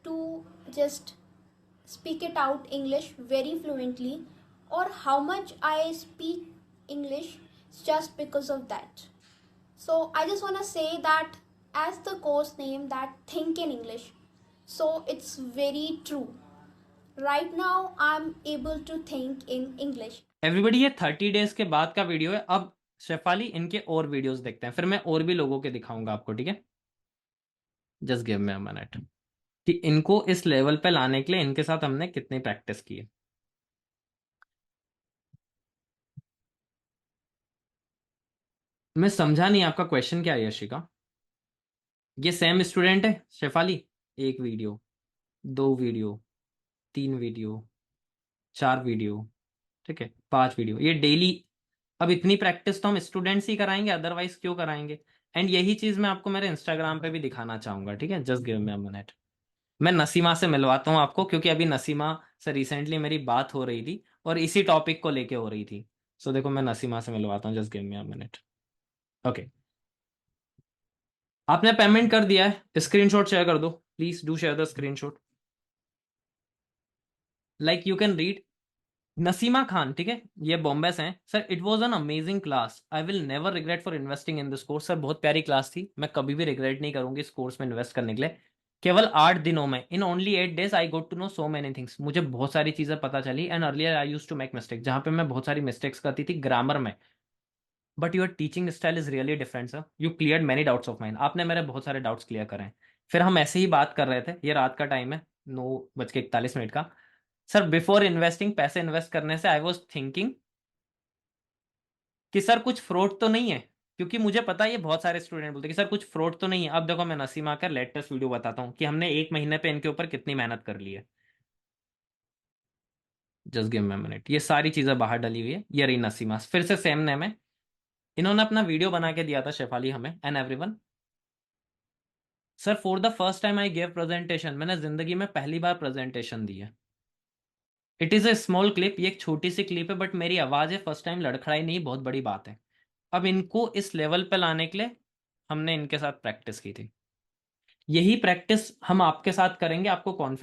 to just speak it out English very fluently, or how much I speak English just because of that. So I just want to say that as the course name that think in English, so it's very true. Right now I'm able to think in English. Everybody ये 30 days के बाद का video है। अब शेफाली इनके और videos देखते हैं, फिर मैं और भी लोगों के दिखाऊंगा आपको, ठीक है? Just give me a minute, कि इनको इस लेवल पे लाने के लिए इनके साथ हमने कितनी प्रैक्टिस की है। मैं समझा नहीं आपका क्वेश्चन क्या है यशिका। ये सेम स्टूडेंट है Shefali? 1 video, 2 video, 3 video, 4 video, ठीक है, 5 वीडियो, ये डेली। अब इतनी प्रैक्टिस तो हम स्टूडेंट्स ही कराएंगे, अदरवाइज क्यों कराएंगे? एंड यही चीज मैं आपको मेरे इंस्टाग्राम पे भी दिखाना चाहूंगा, ठीक है, just give me a minute. मैं नसीमा से मिलवाता हूँ आपको, क्योंकि अभी नसीमा से रिसेंटली मेरी बात हो रही थी और इसी टॉपिक को लेके हो रही थी। सो देखो, मैं नसीमा से मिलवाता हूँ, just give me a minute. Okay, आपने पेमेंट कर दिया है, स्क्रीनशॉट शेयर कर दो, please do share the screenshot. Like you can read Naseema Khan, ठीक है, ये बॉम्बे से हैं। Sir it was an amazing class, I will never regret for investing in this course. Sir बहुत प्यारी क्लास थी, मैं कभी भी रिग्रेट नहीं करूंगी इस कोर्स में इन्वेस्ट करने के लिए। केवल 8 दिनों में, in only 8 days I got to know so many things, मुझे बहुत सारी चीजें पता चली। And earlier I use to make mistake, जहां पे मैं बहुत सारी मिस्टेक्स करती थी ग्रामर में। But your teaching style is really different sir, you clear many doubts of mind. आपने मेरे बहुत सारे डाउट्स क्लियर करे हैं। फिर हम ऐसे ही बात कर रहे थे, ये रात का टाइम है, 9:41 का। सर बिफोर इन्वेस्टिंग, पैसे इन्वेस्ट करने से आई वॉज थिंकिंग कि सर कुछ फ्रॉड तो नहीं है, क्योंकि मुझे पता है ये बहुत सारे स्टूडेंट बोलते हैं कि सर कुछ फ्रॉड तो नहीं है। अब देखो, मैं नसीमा का लेटेस्ट वीडियो बताता हूँ कि हमने 1 महीने पे इनके ऊपर कितनी मेहनत कर ली है। Just give me a minute, ये सारी चीजें बाहर डली हुई है, ये रही नसीमा, फिर से सेम नेम है। इन्होंने अपना वीडियो बना के दिया था शेफाली हमें and everyone. Sir for the first time I gave presentation, मैंने जिंदगी में पहली बार प्रेजेंटेशन दी है। It is a small clip, ये एक छोटी सी क्लिप है, बट मेरी आवाज है, फर्स्ट टाइम लड़खड़ाई नहीं, बहुत बड़ी बात है। अब इनको इस लेवल पे लाने के लिए हमने इनके साथ प्रैक्टिस की थी। यही प्रैक्टिस हम आपके साथ करेंगे, आपको कॉन्फिडेंस